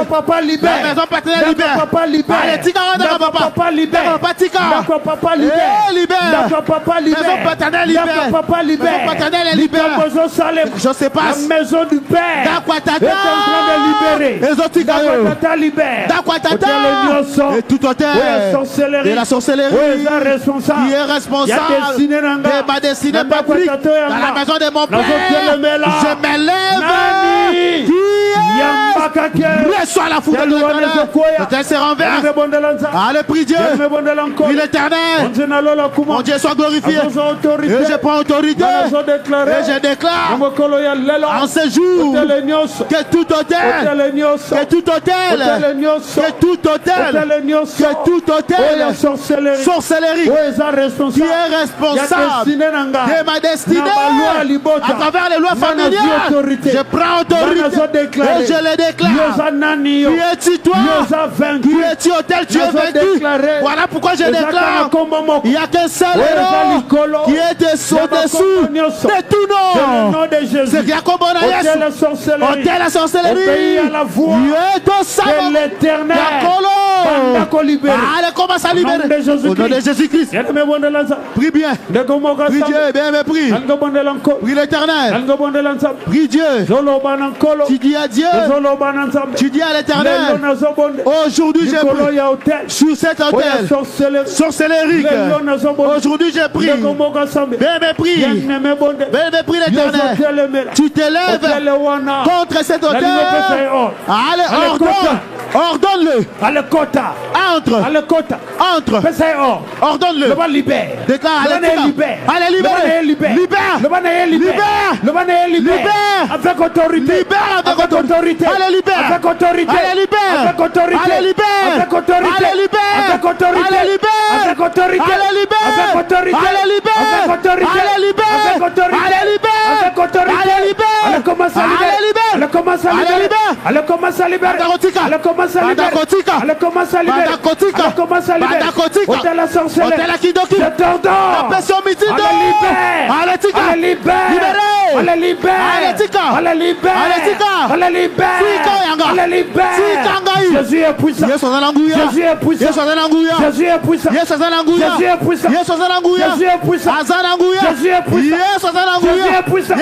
La maison paternelle libère. Allez, tika rendre papa. Libère. Papa tika. Libère. Maison paternelle libère. Maison paternelle libère. Je sais pas. La maison du père est en train de libérer. Et tout hôtel de la sorcellerie qui est responsable de ma destinée publique dans la maison de mon père. Je m'élève. Reçois la foudre de l'Éternel. L'autel se renverse. Allez, prie Dieu. Prie l'Éternel. Mon Dieu soit glorifié. Et je prends autorité. Et je déclare en ce jour que tout hôtel, sorcellerie qui est responsable de ma destinée à travers les lois familiales, je prends autorité et je les déclare. Qui es-tu toi? Qui es-tu hôtel? Tu es vaincu. Voilà pourquoi je déclare. Il n'y a qu'un seul nom qui est au-dessous de tout nom. C'est Yakobona Yesu. Hôtel la sorcellerie. De l'Éternel. Allez, commence à libérer. Au nom de Jésus-Christ. Prie bien. Prie Dieu. Bien, mais prie. Prie l'Éternel. Prie Dieu. Tu dis à Dieu. Tu dis à l'Éternel. Aujourd'hui j'ai pris sur cet hôtel sorcellerie. Aujourd'hui j'ai pris. Bien, mais prie. Bien, prie l'Éternel. Tu t'élèves contre cet hôtel. Allez, ordonne-le. Entre. Ordonne-le. Déclare. Allez, libère. Avec autorité. Allez, libère. Avec autorité. Allez, libère. Avec autorité. Allez, libère. Avec autorité. Allez, libère. Avec autorité. Allez, libère. Avec autorité. Allez, libère. Avec autorité. Allez, libère. Avec autorité. Allez, libère. Avec autorité. Allez, libère. Avec autorité. Allez, libère. Elle commence à libérer. Elle commence à libérer. Elle commence à libérer. Elle commence à libérer. Elle commence à libérer. Elle commence à libérer. Hôtel la sorcellerie. Hôtel la kidoki. Je t'ordonne. La passion mythique. Allez, libère. Allez, tika. Allez, libère. Libérez. Allez, libère. Allez, tika. Allez, libère. Allez, tika. Allez, libère. Allez, libère. Jésus est puissant. Jésus est puissant. Jésus est puissant. Jésus est puissant. Jésus est puissant. Jésus est puissant. Jésus est puissant. Jésus est puissant. Jésus est puissant.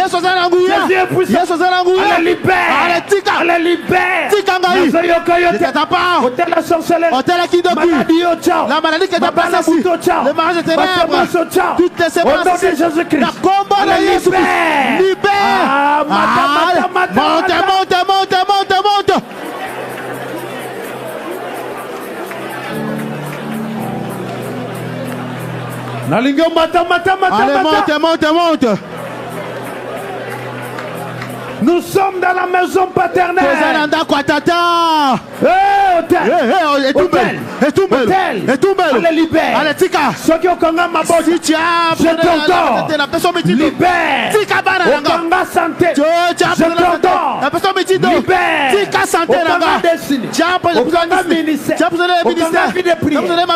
Jésus est puissant. Allez, libère. Allez, tika. Allez, libère. Tika ngai. Hôtel la sorcellerie. Hôtel la Kindoki. La maladie que t'as passée ici. Le mariage de ténèbres. Toutes les séquences. Au nom de Jésus-Christ. La combat de Jésus. Libère. Monte. Allez, monte. Nous sommes dans la maison paternelle. Allez, libère. Allez, tika. Si tu as je t'ordonne. Libère. Okanga santé. Je t'ordonne. Libère. Tika santé. Okanga destinée. Okanga ministère. Okanga vie de prière. Okanga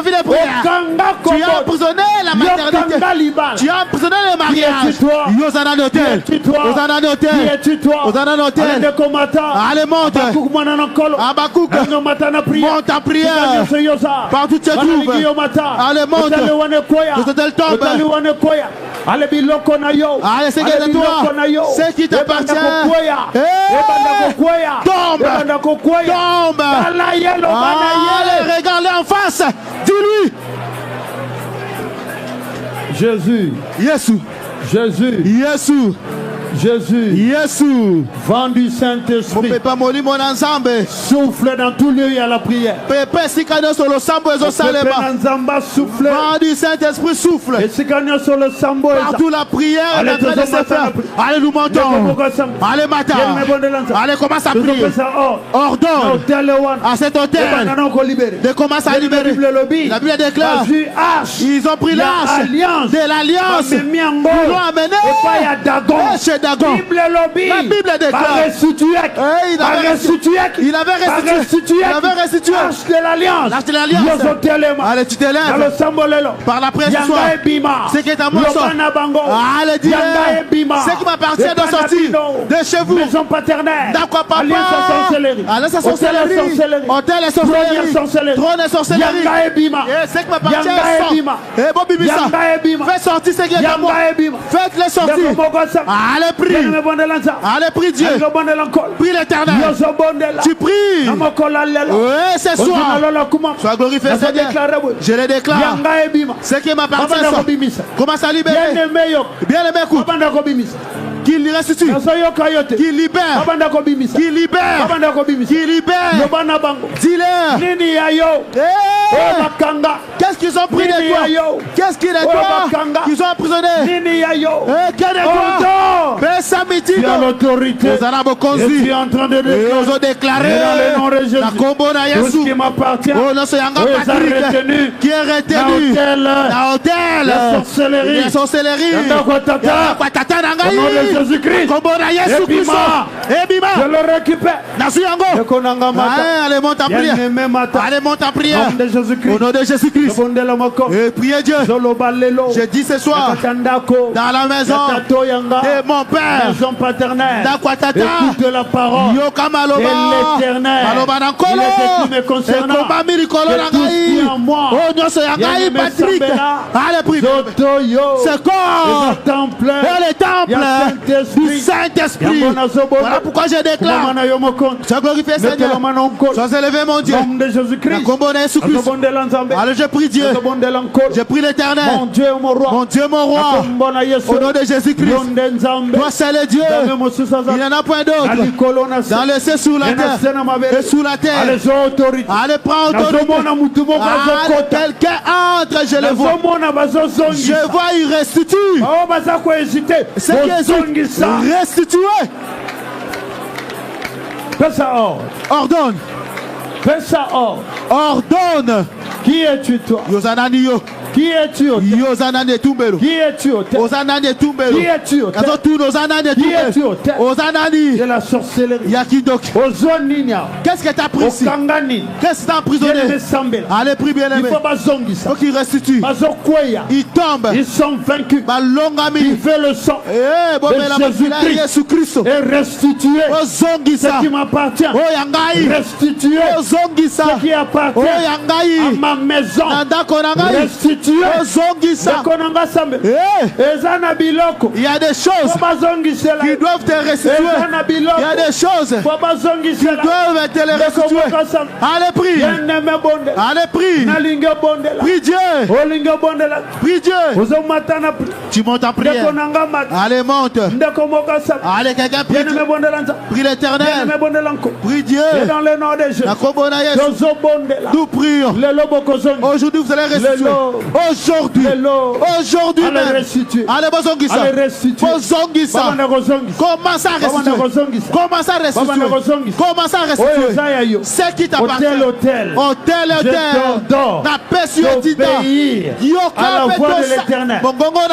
tu as emprisonné la maternité. Tu as emprisonné le mariage. Yosana d'hôtel. Yosana d'hôtel. Allez, monte. Abakouk. Monte en prière. Partout tu te trouves. Allez, monte. L'hôtel tombe. Allez, c'est qui de toi. C'est qui t'appartient. Tombe. Allez, regarde-le en face. Dis-lui. Jésus. Jésus, vent du Saint-Esprit, souffle dans tout lieu, il y a la prière. Souffle. Vent du Saint-Esprit souffle. Partout la prière est en train de se faire. Allez, nous montons. Allez, matin. Allez, commence à prier. Ordonne à cet hôtel de commencer à libérer. La Bible déclare ils ont pris l'arche de l'alliance. Ils l'ont amené Dagon. La Bible déclare il avait restitué l'arche de l'alliance. Allez, tu te lèves par la prière ce soir. C'est qui est à moi. Allez, dis c'est qui m'appartient de sortir de chez vous. Maison paternelle. D'accord, papa. Alliance à sorcellerie. Hôtel et sorcellerie. Trône et sorcellerie. C'est qui m'appartient. Et bon, Bibisa. Fais sortir ce qui est à moi. Faites-les sortir. Allez, prie. Allez, prie Dieu. Prie l'Éternel. Tu pries. Oui, c'est soir. Sois glorifié, Seigneur. Je le déclare. Ce qui m'appartient. Commence à libérer. Bien-aimé, écoute. Qu'il restitue, qu'il libère, qu'il libère, qu'il libère. Dis-leur. Qu'est-ce qu'ils ont pris de toi? Qu'est-ce qu'ils de toi? Qu'ils ont emprisonné. Quel est toi? Tu as l'autorité. Je suis en train de déclarer la combo na Yesu. Tout ce qui m'appartient. Qui est retenu. La hôtel. La sorcellerie. Jésus-Christ. Je le récupère. Allez, monte en prière. Allez, monte en prière. Au nom de Jésus-Christ. Et priez Dieu. Je dis ce soir, dans la maison de mon Père, maison paternelle, écoute la parole de l'Éternel. Il est écrit me concernant. Que tout ce qui est en moi, Patrick. Allez, priez. C'est quoi? Le temple du Saint-Esprit. Voilà pourquoi je déclare. Sois glorifié, Seigneur. Sois élevé, mon Dieu. Allez, je prie Dieu. Je prie l'Éternel. Mon Dieu, mon roi. Au nom de Jésus-Christ. Toi, c'est le Dieu. Il n'y en a point d'autre. Dans le ciel, sous la terre. Et sous la terre. Allez, prends autorité. Allez, quelqu'un entre, je le vois. Je vois, il restitue. C'est qui est restitué. Fais ça ordre. Ordonne. Fais ça ordre. Ordonne. Qui es-tu toi? Yosananiyo. Qui es-tu au terre? Yosanane tumbelo. Qui es-tu au terre? Osanane tumbelo. Qui es-tu au terre? Qui es-tu au terre? Osanani. De la sorcellerie. Yakidok. Ozoninia. Qu'est-ce que t'as pris ici? Qu'est-ce que t'as emprisonné? Allez, prie bien aimé. Il faut qu'il restitue. Il tombe. Ils sont vaincus. Il fait le sang. De Jésus-Christ. Et restituer ce qui m'appartient. Restituer ce qui appartient à ma maison. Restituer restituer. Il y a des choses qui doivent te restituer. Il y a des choses qui doivent te les restituer. Allez, prie. Allez, prie. Prie Dieu. Prie Dieu. Tu montes en prière. Allez, monte. Allez, quelqu'un prie. Prie l'Éternel. Prie Dieu. Dans le nom de Jésus. Nous prions. Aujourd'hui, vous allez restituer. Aujourd'hui. Aujourd'hui même. Allez, restituer. Commence à restituer. Commence à restituer. Commence à restituer. Ce qui t'appartient. Hôtel. La paix sur obéir à la voix de l'Éternel.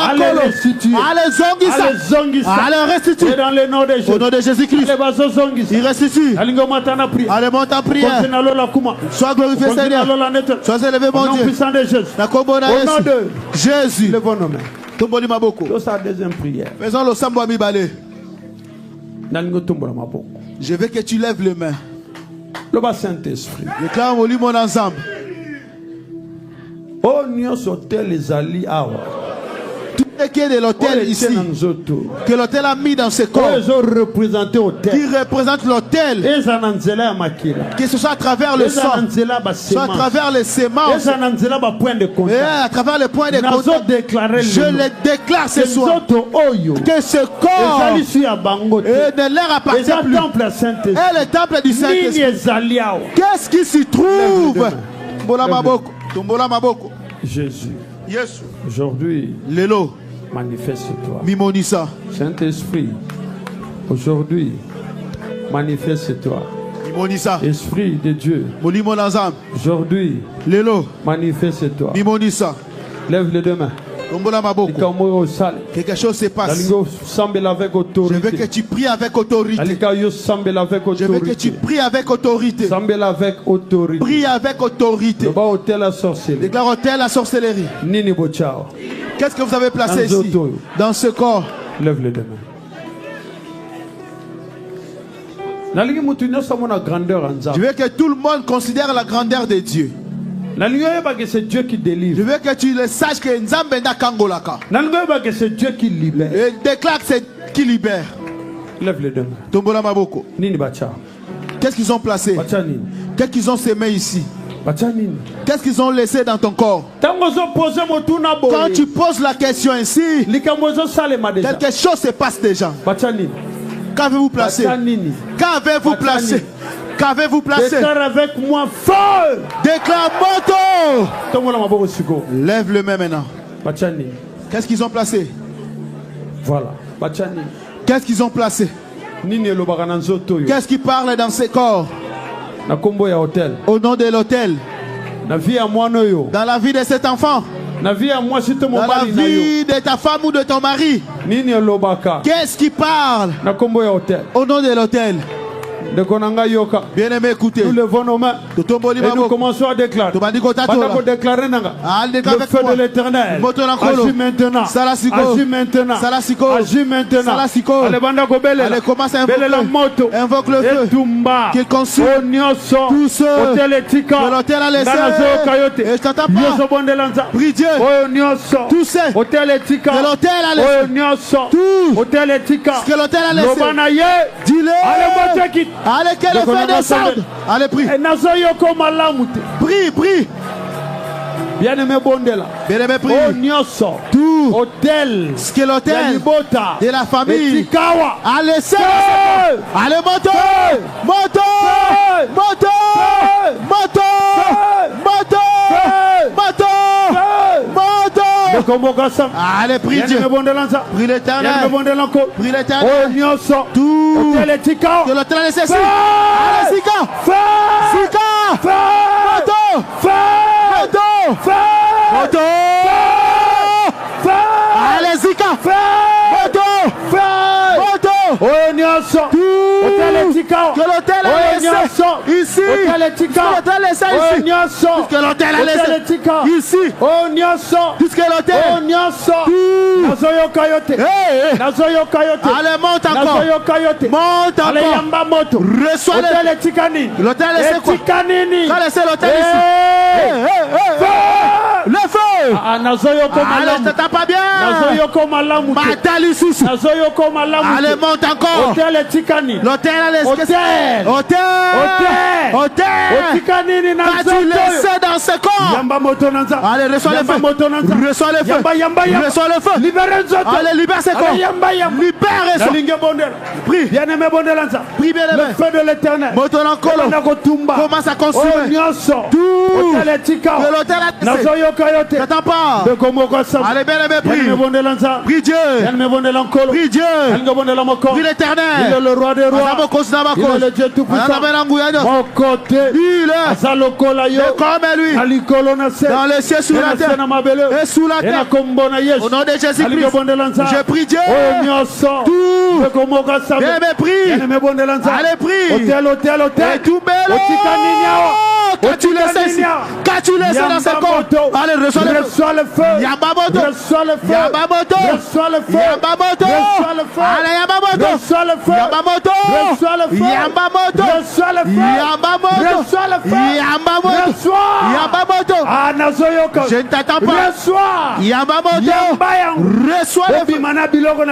Allez restituer. Allez restituer. Dans le nom de Jésus. Au nom de Jésus-Christ. Il restitue. Allez, monte en prière. Sois glorifié, Seigneur. Sois élevé, mon Dieu. Au nom de Jésus. C'est la deuxième prière. Faisons le sambo ami balé. Je veux que tu lèves les mains. Le bas Saint-Esprit. Déclare mon ensemble. Oh, nous hôtel les alliés. Tout ce qui est de l'hôtel ici, que l'hôtel a mis dans ses corps, qui représente l'hôtel, que ce soit à travers le sang, soit à travers les semences, et à travers les points de contact, je les déclare ce soir, que ce corps ne leur appartient plus. Et le temple du Saint-Esprit, qu'est-ce qui s'y trouve? Jésus. Yes. Aujourd'hui, Lelo, manifeste-toi. Mimonisa. Saint-Esprit, aujourd'hui, manifeste-toi. Mimonisa. Esprit de Dieu, aujourd'hui, Lelo, manifeste-toi. Mimonisa. Lève les deux mains. Quelque chose se passe. Je veux que tu pries avec autorité. Je veux que tu pries avec autorité. Prie avec autorité. Déclare hôtel à sorcellerie. Qu'est-ce que vous avez placé ici? Dans ce corps. Lève les deux mains. Je veux que tout le monde considère la grandeur de Dieu. C'est Dieu qui délivre. Je veux que tu le saches que Nzambenda Kangolaka. C'est Dieu qui libère. Et déclare que c'est qui libère. Lève les deux mains. Tombola Maboko. Qu'est-ce qu'ils ont placé? Qu'est-ce qu'ils ont semé ici? Qu'est-ce qu'ils ont laissé dans ton corps? Quand tu poses la question ici, quelque chose se passe déjà. Qu'avez-vous placé? Qu'avez-vous placé? Qu'avez-vous placé? Déclare avec moi feu. Déclare moto. Lève le main maintenant. Qu'est-ce qu'ils ont placé? Voilà. Qu'est-ce qu'ils ont placé? Qu'est-ce qui parle dans ces corps? Au nom de l'hôtel. Dans la vie de cet enfant. Dans la vie de ta femme ou de ton mari. Qu'est-ce qui parle? Au nom de l'hôtel. Bien-aimé, écoutez. Nous levons nos mains et nous commençons à déclarer. Le feu de l'Éternel. Agis maintenant. Agis maintenant. Agis maintenant. Allez, commence à invoque le feu. Qu'il consume tous ceux que l'hôtel a laissé. Et je t'entends pas. Prie Dieu. Tous ceux que l'hôtel a laissé. Tout ce que l'hôtel a laissé. Dis-le. Allez, que le feu descende. Allez, prie. Prie. Bien-aimé Bondela. Bien-aimé, prie. Tout hôtel, ce que l'hôtel de la famille a laissé. Allez, moto. Allez, prie Dieu. Prie l'Éternel. Prie l'Éternel. Tout que l'hôtel a laissé. Allez, Sika. Moto. Allez, Zika. Moto. Que l'hôtel a laissé ici. Que l'hôtel a laissé ici. Que l'hôtel a laissé ici. Puisque l'hôtel. Allez, monte encore. Reçois l'hôtel a laissé quoi? Qu'a laissé l'hôtel ici? Le feu. Allez, je t'entends pas bien. Allez, monte encore. L'hôtel, allez, hôtel. Quand tu laisses dans ce corps. Allez, reçois le feu. Reçois le feu. Reçois le feu. Allez, libère ce corps. Libère ce corps. Prie. Bien-aimé. Prie, bien-aimé. Le feu de l'éternel. Commence à consumer. Tout. Que l'hôtel a tissé. T'attends pas. Allez, bien-aimé, prie. Prie Dieu. Prie Dieu. Prie l'éternel. Il est le roi des rois. Il est le Dieu tout-puissant. Mon côté. Il est comme lui. Dans les cieux, sous la terre. Et sous la terre. Au nom de Jésus-Christ. Je prie Dieu. Tout. Bien-aimé, prie. Allez, prie. Et tout bel. Quand tu laisses dans ce corps. Allez, reçois le feu. Yambamoto. Reçois le feu. Yambamoto. Reçois le feu. Yambamoto. Reçois le feu. Allez, Yambamoto. Reçois le feu. Yambamoto. Reçois le feu. Yambamoto. Reçois le feu. Yambamoto. Reçois le feu. Yambamoto. Reçois. Yambamoto. Ah, Nazoyoko. Je ne t'attends pas. Reçois. Yambamoto. Reçois le feu.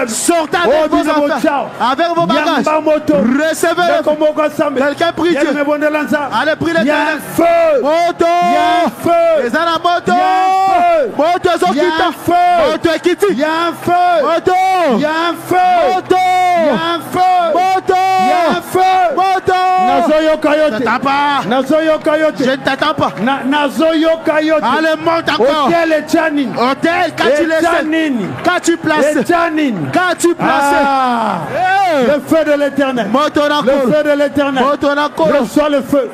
Sortez avec vos affaires. Avec vos bagages. Recevez-le. Quelqu'un prie Dieu. Allez, prie l'éternel. Moto. Les anamoto. Moto Zokita. Moto Ekiti. Il y a un feu. Moto. Il y a un feu. Moto. Il y a un feu. Moto. Il y a un feu. Moto. Nazoyo Kayote. Je ne t'attends pas. Nazoyo Kayote. Allez, monte encore. Hôtel et Tchanin. Hôtel, quand tu laisses. Quand tu places. Quand tu places. Le feu de l'éternel. Le feu de l'éternel. Reçois le feu.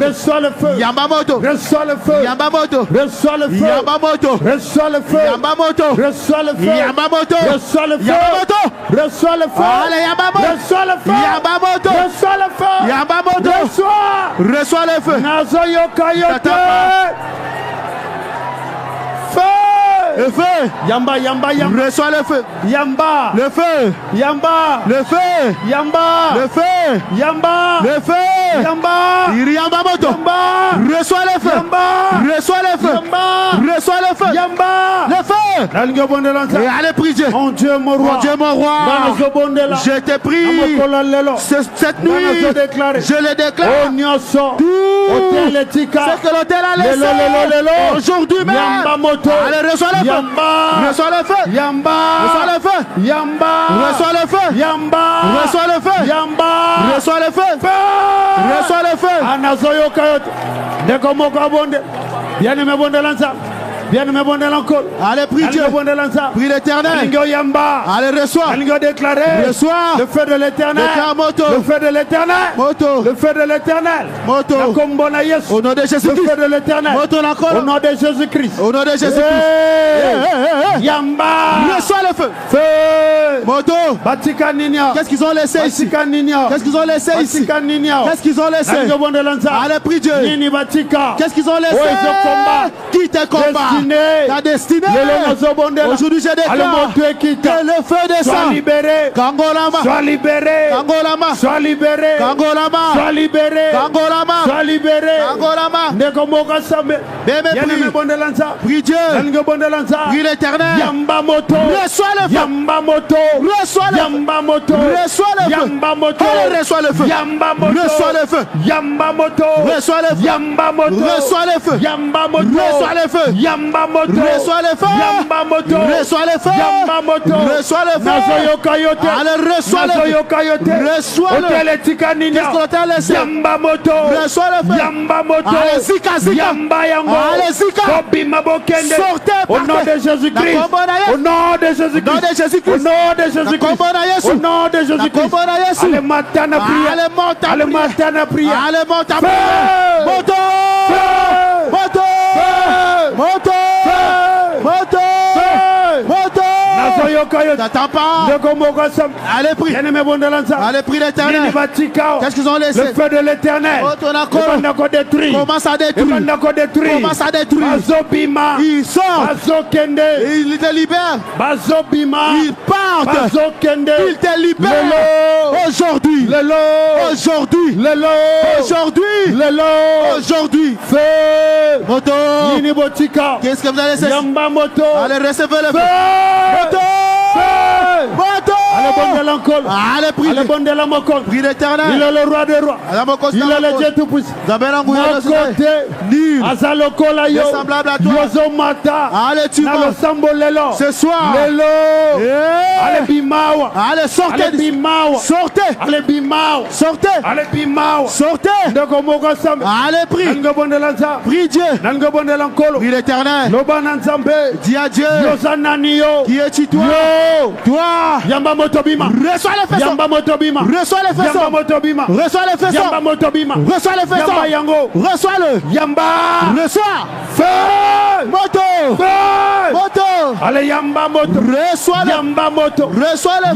Reçois le feu. Yambamoto. Reçois le feu. Yambamoto. Reçois le feu. Yambamoto. Reçois le feu. Yambamoto. Reçois le feu. Yambamoto. Reçois le feu. Yambamoto. Reçois le feu. Allez, Yambamoto. Reçois le feu. Yambamoto. Reçois le feu. Yambamoto. Reçois le feu. Nazoyo Kayote. Feu. Le feu. Yamba. Reçois le feu. Yamba. Le feu. Yamba. Le feu. Yamba. Le feu. Yamba. Le feu. Yamba. Yambamoto. Yamba. Reçois le feu. Yamba. Reçois le feu. Yamba. Reçois le feu. Yamba. Le feu. Et allez, prie Dieu. Mon Dieu, mon roi. Mon Dieu, mon roi. Je te prie. Cette nuit, je le déclare. Tout ce que l'hôtel a laissé. Aujourd'hui même. Allez, reçois le feu. Reçois le feu. Yamba. Reçois le feu. Yamba. Reçois le feu. Yamba. Reçois le feu. Yamba. Reçois le feu. Reçois le feu. Anazoyo Kayote. Bien-aimé Bondelanza. Bien-aimé encore. Allez, prie Dieu. Prie l'éternel. Allez, reçois. Reçois. Le feu de l'éternel. Le feu de l'éternel. Le feu de l'éternel. Au nom de Jésus-Christ. Le feu de l'éternel. Au nom de Jésus-Christ. Au nom de Jésus-Christ. Yamba. Reçois le feu. Feu. Moto. Qu'est-ce qu'ils ont laissé ici? Qu'est-ce qu'ils ont laissé ici? Qu'est-ce qu'ils ont laissé? Allez, prie Dieu. Qu'est-ce qu'ils ont laissé? Qui te combat? Ta destinée. Aujourd'hui, je déclare que le feu descend. Sois libéré. Kangolama. Sois libéré. Kangolama. Sois libéré. Kangolama. Sois libéré. Kangolama. Sois libéré. Kangolama. Prie Dieu. Prie l'éternel. Yambamoto. Reçois le feu. Yambamoto. Reçois le feu. Yambamoto. Reçois le feu. Yambamoto. Reçois le feu. Yambamoto. Reçois le feu. Yambamoto. Reçois le feu. Yambamoto. Reçois le feu. Yambamoto. Reçois le feu. Yambamoto. Reçois le feu. Yambamoto. Reçois le feu. Yambamoto. Reçois le feu. Nazoyo Kayote. Allez, reçois le feu. Reçois le feu. Qu'est-ce qu'on t'a laissé? Yambamoto. Reçois le feu. Yambamoto. Allez, Zika. Yamba Yango. Allez, Zika. Sortez. Au nom de Jésus-Christ. Au nom de Jésus-Christ. Au nom de Jésus-Christ. Au nom de Jésus-Christ. Au nom de Jésus-Christ. Allez, matana prière. Allez, matana prière. Allez, matana prière. Moto. Moto. Moto. Moto. Moto. T'attends pas. Allez, prie. Allez, prie l'Éternel. Qu'est-ce qu'ils ont laissé? Le feu de l'Éternel. Commence à détruire. Commence à détruire. Ils sortent. Ils te libèrent. Ils partent. Ils te libèrent. Aujourd'hui. Aujourd'hui. Aujourd'hui. Feu. Moto. Qu'est-ce que vous allez laisser? Allez, recevez le feu. Moto. Allez, prie. Prie l'Éternel. Il est le roi des rois. Il est le Dieu tout-puissant. Nul. Semblable à toi. Allez, tu vas. Ce soir. Allez, bimawa. Allez, sortez. Sortez. Allez, bimawa. Sortez. Allez, bimawa. Sortez. Allez, prie. Prie Dieu. Prie l'Éternel. Dis à Dieu. Qui es-tu toi? Toi. Reçois les faisceaux. Reçois les faisceaux. Reçois les faisceaux. Reçois les faisceaux. Reçois-le. Reçois. Feu. Moto. Allez, yamba moto. Reçois-le. Reçois-le.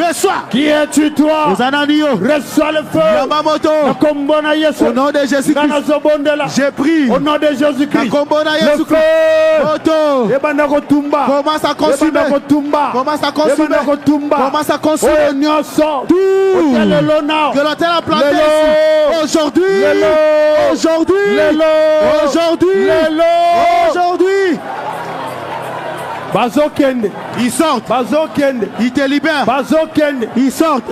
Reçois. Qui es-tu toi? Reçois le feu. Yamba moto. Au nom de Jésus-Christ. J'ai pris. Au nom de Jésus-Christ. Le feu. Moto. Commence à consumer. Commence à consumer. Commence à consumer. Tout que l'autel a planté ici. Aujourd'hui. Ils sortent. Ils te libèrent. Ils sortent.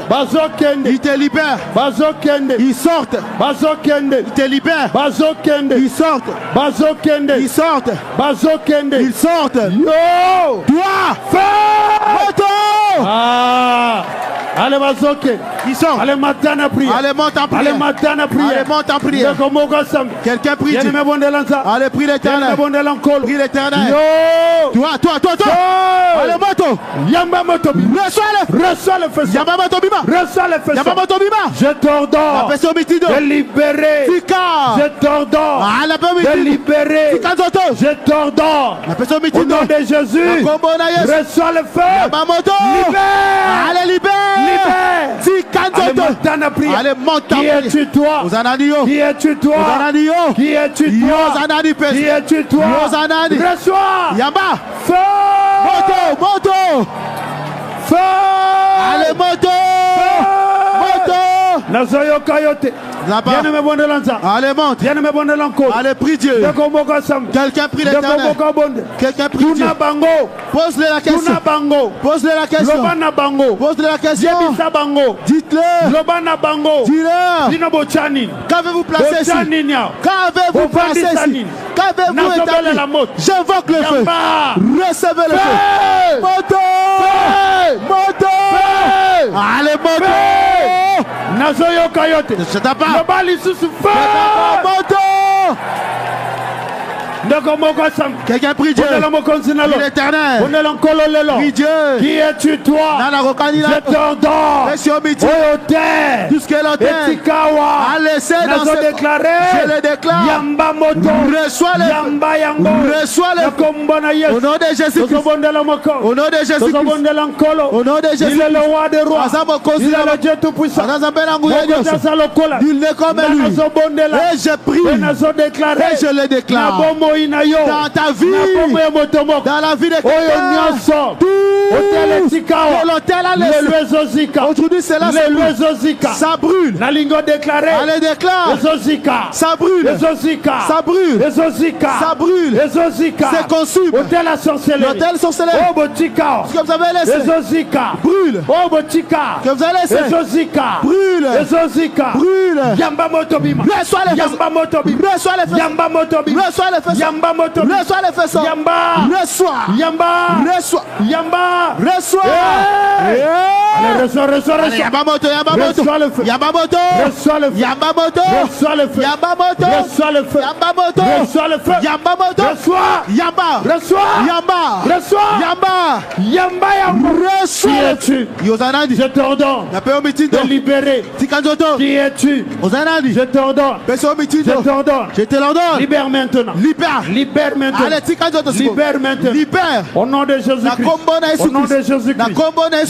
Ils te libèrent. Ils sortent. Ils te libèrent. Ils sortent. Ils sortent. Ils sortent. Yo! Toi! Feu! Ah! Allez, ils sortent. Allez, matin à prier. Allez, monte en prière. Allez, monte en prière. Quelqu'un prie. Allez, prie l'Éternel. Prie l'Éternel. Toi. Allez, moto. Yamba moto. Reçois le feu. Yamba moto bima. Reçois le feu. Yamba moto bima. Je t'ordonne de libérer. Je t'ordonne de libérer. Je t'ordonne au nom de Jésus. Reçois le feu. Yamba moto. Allez, libère. Allez, monte en prière. Qui es-tu toi? Qui es-tu toi? Qui es-tu toi? Qui es-tu toi? Reçois. Yamba. Feu. Moto. Feu. Allez, moto. Nazoyo Kayote. Allez, monte. Allez, prie Dieu. Quelqu'un prie l'Éternel. Quelqu'un prie Dieu. Pose-le la question. Pose-le la question. Pose-le la question. Dites-le. Dis-leur. Qu'avez-vous placé ici? Qu'avez-vous placé ici? Qu'avez-vous établi? J'invoque le feu. Recevez le feu. Moto. Allez, moto. Nazoyo Kayote. Je t'appelle. Moto. Quelqu'un prie Dieu. Prie l'Éternel. Prie Dieu. Qui es-tu toi? Je t'ordonne. Tout ce que l'autel a laissé dans ce déclaré. Je le déclare. Yamba moto. Reçois le. Reçois le. Au nom de Jésus-Christ. Au nom de Jésus-Christ. Au nom de Jésus-Christ. Il est le roi des rois. Il est le Dieu tout-puissant. Nul n'est comme lui. Et je prie. Et je le déclare. Dans ta vie, dans la vie de quelqu'un, tout l'autel a laissé. Aujourd'hui, c'est là ça brûle. Allez, déclare. Ça brûle. Ça brûle. Ça brûle. C'est consume. L'autel sorcellerie. Que vous avez laissé. Brûle. Que vous avez laissé. Brûle. Brûle. Yamba motobima. Reçois les faisceaux. Yamba motobima. Reçois les faisceaux. Yamba motobi. Reçois les faisceaux. Yamba. Reçois. Reçois. Allez, reçois. Yamba moto. Reçois le feu. Yamba moto. Reçois le feu. Yamba moto. Reçois le feu. Yamba moto. Reçois le feu. Yamba moto. Reçois le feu. Yamba moto. Reçois. Yamba. Reçois. Yamba. Reçois. Yamba. Yamba. Reçois. Qui es-tu? Je t'ordonne de libérer. Qui es-tu? Je t'ordonne. Je t'ordonne. Je te l'ordonne. Libère maintenant. Libère maintenant. Libère maintenant. Libère. Au nom de Jésus-Christ. Au nom de Jésus-Christ.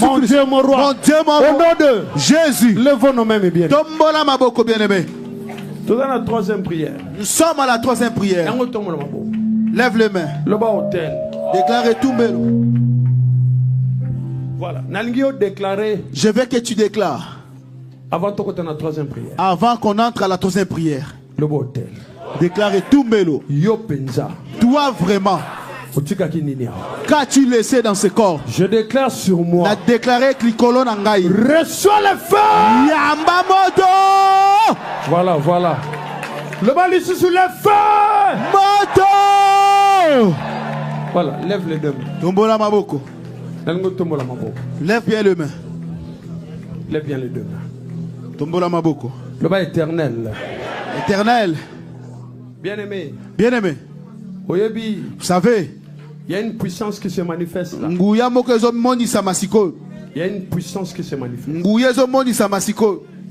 Mon Dieu, mon roi. Au nom de Jésus. Levons nos mains, mes bien. Nous sommes à la troisième prière. Nous sommes à la troisième prière. Lève les mains. Le bas hôtel. Déclarez tout bélo. Voilà. Je veux que tu déclares. Avant qu'on entre à la troisième prière. Le bas hôtel. Déclarez tout bélo. Toi vraiment. Qu'as-tu laissé dans ce corps? Je déclare sur moi. Reçois le feu. Yambamoto. Voilà, voilà. Le bal ici sous le feu. Moto. Voilà, lève les deux mains. Tombola maboko. Lève bien les mains. Lève bien les deux mains. Tombola maboko. Le bal éternel. Éternel. Bien-aimé. Bien-aimé. Vous savez, il y a une puissance qui se manifeste là. Il y a une puissance qui se manifeste.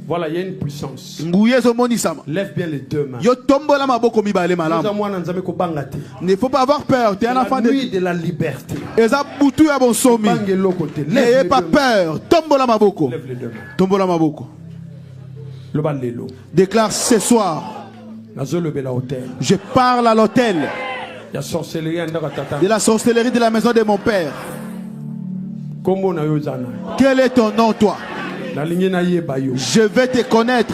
Voilà, il y a une puissance. Lève bien les deux mains. Il ne faut pas avoir peur. Tu es un enfant de nuit de la liberté. N'ayez pas peur. Lève les deux mains. Déclare ce soir. Je parle à l'hôtel. De la sorcellerie de la maison de mon père. Quel est ton nom, toi? Je vais te connaître.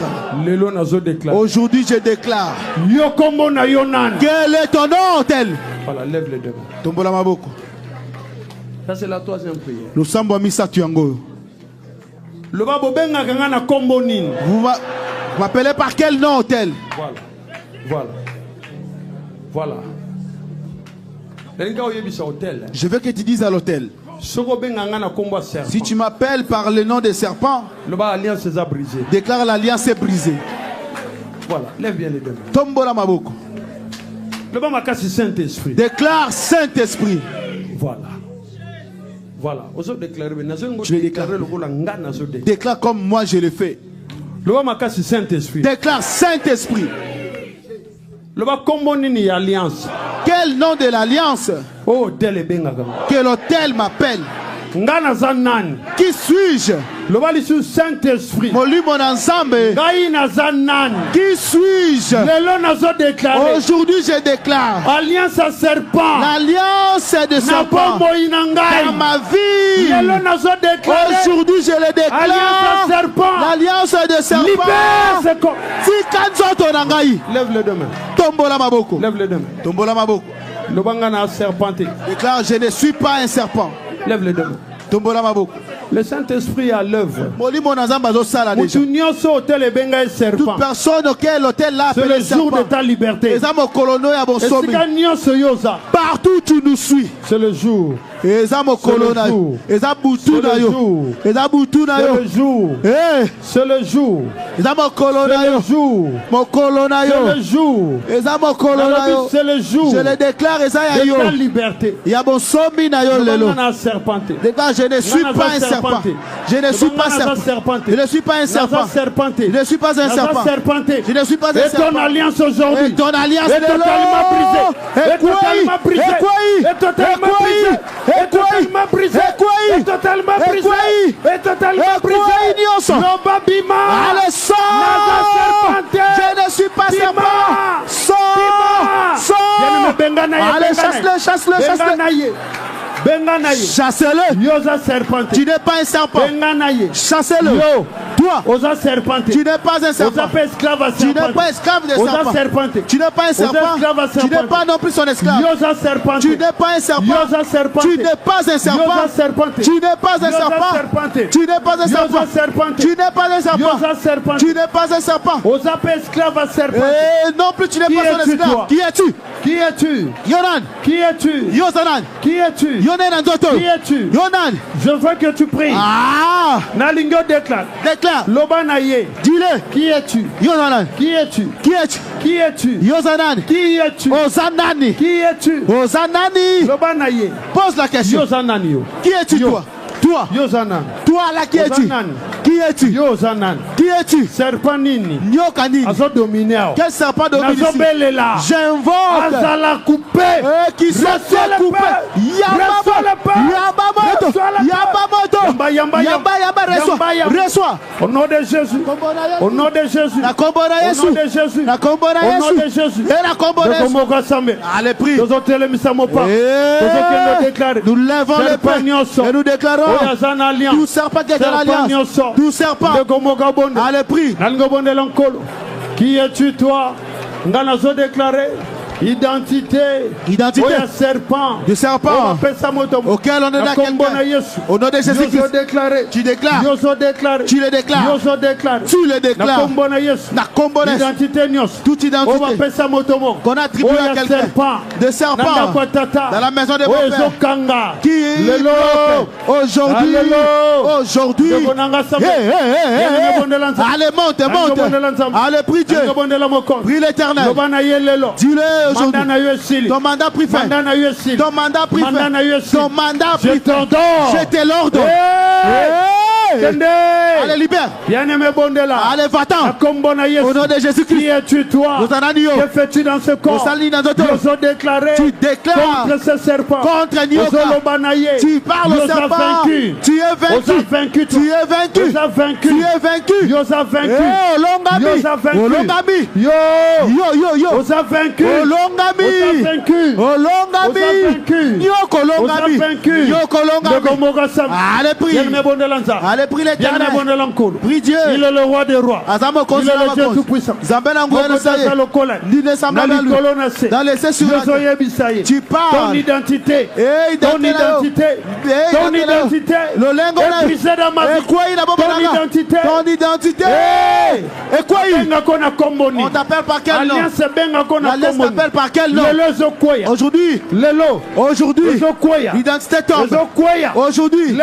Aujourd'hui, je déclare. Quel est ton nom, hôtel? Voilà, lève les deux mains. Ça, c'est la troisième prière. Nous sommes à Missa Tuango. Vous m'appelez par quel nom, hôtel? Voilà. Voilà. Voilà. Je veux que tu dises à l'hôtel. Si tu m'appelles par le nom des serpents, déclare l'alliance est brisée. Voilà, lève bien les deux mains. Tombola maboko. Saint-Esprit. Déclare Saint-Esprit. Voilà. Voilà. Je vais déclarer. Déclare comme moi je le fais. Déclare Saint-Esprit. Quel nom de l'alliance? Que l'hôtel m'appelle. Qui suis-je? Saint-Esprit. Qui suis-je? Aujourd'hui je déclare alliance à serpent. L'alliance de serpent dans ma vie. Aujourd'hui je le déclare l'alliance de serpent. Lève les deux mains. Tombola maboko. Lève les deux mains. Tombola maboko. Déclare je ne suis pas un serpent. Lève les deux mains. Le Saint-Esprit est à l'œuvre. Toute personne auquel l'hôtel l'a appelé c'est le jour de ta liberté. Partout où tu nous suis. C'est le jour. C'est le jour. C'est le jour. C'est le jour. C'est le jour. C'est le jour. Je le déclare. De ta liberté. Je ne suis pas un serpent. Je ne suis pas un serpent. Je ne suis pas un serpent. Je ne suis pas un serpent. Je ne suis pas un serpent. Et ton alliance aujourd'hui. Et ton alliance est totalement brisée. Et totalement brisée. Et totalement brisée. Et totalement brisée. Et totalement brisée. Et totalement brisée. Lomba bima. Allez, sors. Je ne suis pas serpent. Sors. Sors. Allez, chasse-le, chasse-le, chasse-le. Chassez-le. Tu n'es pas un serpent. Chassez-le. Toi, tu n'es pas un serpent. Tu n'es pas esclave de serpent. Tu n'es pas un serpent. Tu n'es pas non plus son esclave. Tu n'es pas un serpent. Tu n'es pas un serpent. Tu n'es pas un serpent. Tu n'es pas un serpent. Tu n'es pas un serpent. Tu n'es pas un serpent. Et non plus tu n'es pas son esclave. Qui es-tu? Qui es-tu? Yonan. Qui es-tu? Yosanan. Qui es-tu? Qui es-tu? Yonan. Je veux que tu pries. Ah. Nalingo déclare. Déclare. Lobanaye. Dis-le. Qui es-tu? Yosanan. Qui es-tu? Qui es-tu? Qui es-tu? Yosanan. Qui es-tu? Osanani. Qui es-tu? Osanani. Lobanaye. Pose la question. Yosanani. Qui es-tu toi? Toi. Toi là qui es-tu? Qui es-tu? Qui es-tu? Serpent nini? Nyokani. Quel serpent domine ici? J'invoque. Azala coupé. Qui soit coupé. Yabamoto. Reçois. Au nom de Jésus. Au nom de Jésus. La combona Yesu. Au nom de Jésus. La combona Yesu. Au nom de Jésus. Et la combona Yesu. Allez, prie. Nous lèvons les pains et nous déclarons tout serpent qui est dans l'alliance. Tout serpent. Allez, prie. Qui es-tu toi? Nganazo déclaré. Identité de serpent auquel on est là quelqu'un. Au nom de Jésus-Christ, tu déclares, tu le déclares, tu le déclares. Identité, toute identité qu'on attribue à quelqu'un de serpent dans la maison de mon père qui aujourd'hui allez monte, allez prie Dieu, prie l'Éternel, dis-le aujourd'hui. Ton mandat pris fin. Ton mandat pris fin. Ton mandat pris fin. J'étais l'ordre. Allez, libère. Allez, va-t'en. Au nom de Jésus-Christ. Qui es-tu toi? Que fais-tu dans ce corps? Tu déclares contre ce serpent. Contre Nioka. Tu parles au serpent. Tu es vaincu. Tu es vaincu. Tu es vaincu. Tu es vaincu. Yosa vaincu. Olongami. Yo. Osa vaincu. Olongami. Nyoko Olongami. Nyoko Olongami. Allez, prie. Allez, prie l'Éternel. Prie Dieu. Il est le roi des rois. Il est le Dieu tout-puissant. Dans les tu parles. Ton identité. Ton identité. Est brisée dans ma vie. Ton identité. Ton identité. Et quoi on t'appelle par quel nom? L'alliance t'appelle par quel nom? Aujourd'hui. Aujourd'hui. L'identité tombe. Aujourd'hui.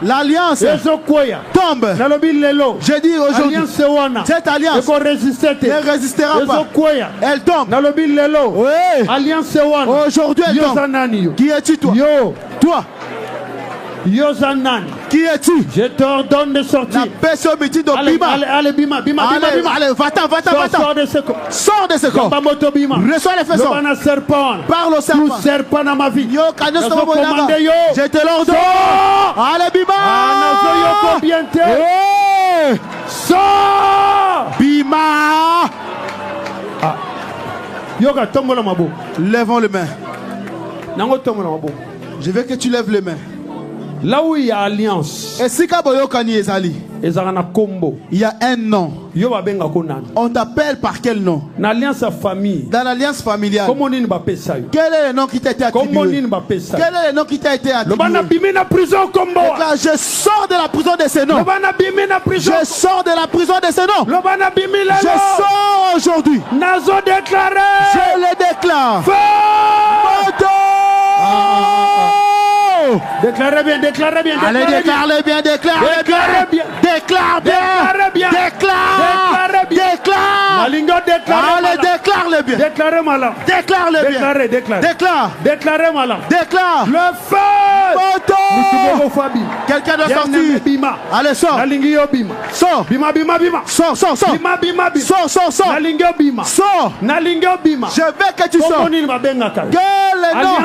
L'alliance tombe. J'ai dit aujourd'hui. Cette alliance ne résistera pas. Elle tombe. Oui. Aujourd'hui elle tombe. Qui es-tu toi? Toi. Qui es-tu? Je t'ordonne de sortir. Allez, bima. Allez, va-t'en. Sors de ce corps. Sors de ce corps. Reçois les faisons. Parle au serpent. Tout serpent dans ma vie. Je te l'ordonne. Allez, bima. Sors. Bima. Lèvons les mains. Je veux que tu lèves les mains. Là où il y a alliance, il y a un nom. On t'appelle par quel nom? Dans l'alliance familiale. Quel est le nom qui t'a été attribué? Quel est le nom qui t'a été attribué? Je sors de la prison de ce nom. Je sors de la prison de ce nom. Je sors aujourd'hui. Je le déclare. Déclarez bien. Allez, déclarez bien. Déclare bien. Allez, déclare-le bien. Déclarez bien. Déclarez malin. Déclare. Le feu. Moto. Quelqu'un doit sortir. Allez, sors. Sors. Bima. Sors. Sors. Sors. Je veux que tu sors. Quel est le nom?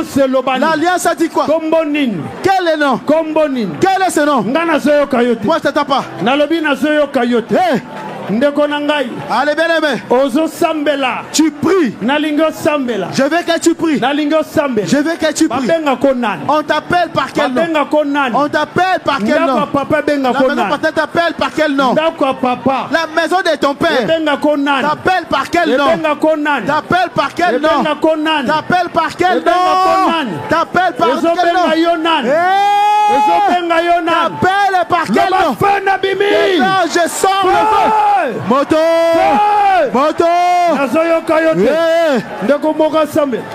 L'alliance a dit quoi? Quel est le nom? Quel est ce nom? Moi je t'attends pas. Hey. Allez, bien aimé. Tu pries. Je veux que tu pries. Je veux que tu pries. On t'appelle par quel nom? On t'appelle par quel nom? La maison paternelle t'appelle par quel nom? La maison de ton père t'appelle par quel nom? T'appelle par quel nom? T'appelle par quel nom? T'appelle par quel nom? T'appelle par quel nom? Je sors le feu. Moto.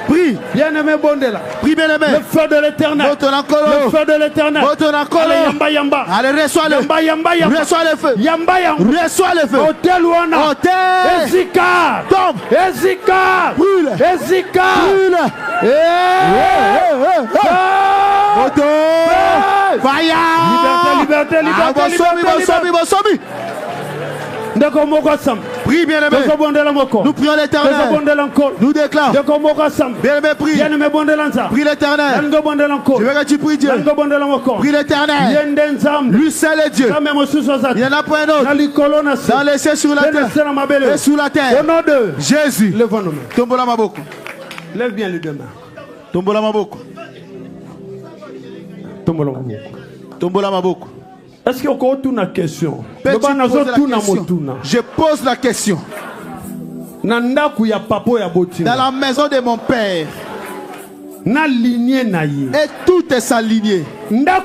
Prie. Bien-aimé Bondela. Prie, bien-aimé. Le feu de l'Éternel. Le feu de l'Éternel. Allez, reçois le feu. Reçois le feu. Reçois le feu. Hôtel Ouana. Ezika. Tombe. Ezika. Brûle. Ezika. Brûle. Moto. Fire. Liberté, liberté. Prie, bien-aimé. Nous prions l'Éternel. Nous déclarons. Bien-aimé, prie. Prie l'Éternel. Je veux que tu pries Dieu. Prie l'Éternel. Lui seul est Dieu. Il n'y en a pas un autre. Dans les cieux, sur la terre et sous la terre. Au nom de Jésus. Tombola Maboko. Lève bien les deux mains. Tombola Maboko. Tombola Maboko. Tombola Maboko. Est-ce qu'il y a encore une question? Je pose la question. Dans la maison de mon père, et tout est s'aligné. Quelle est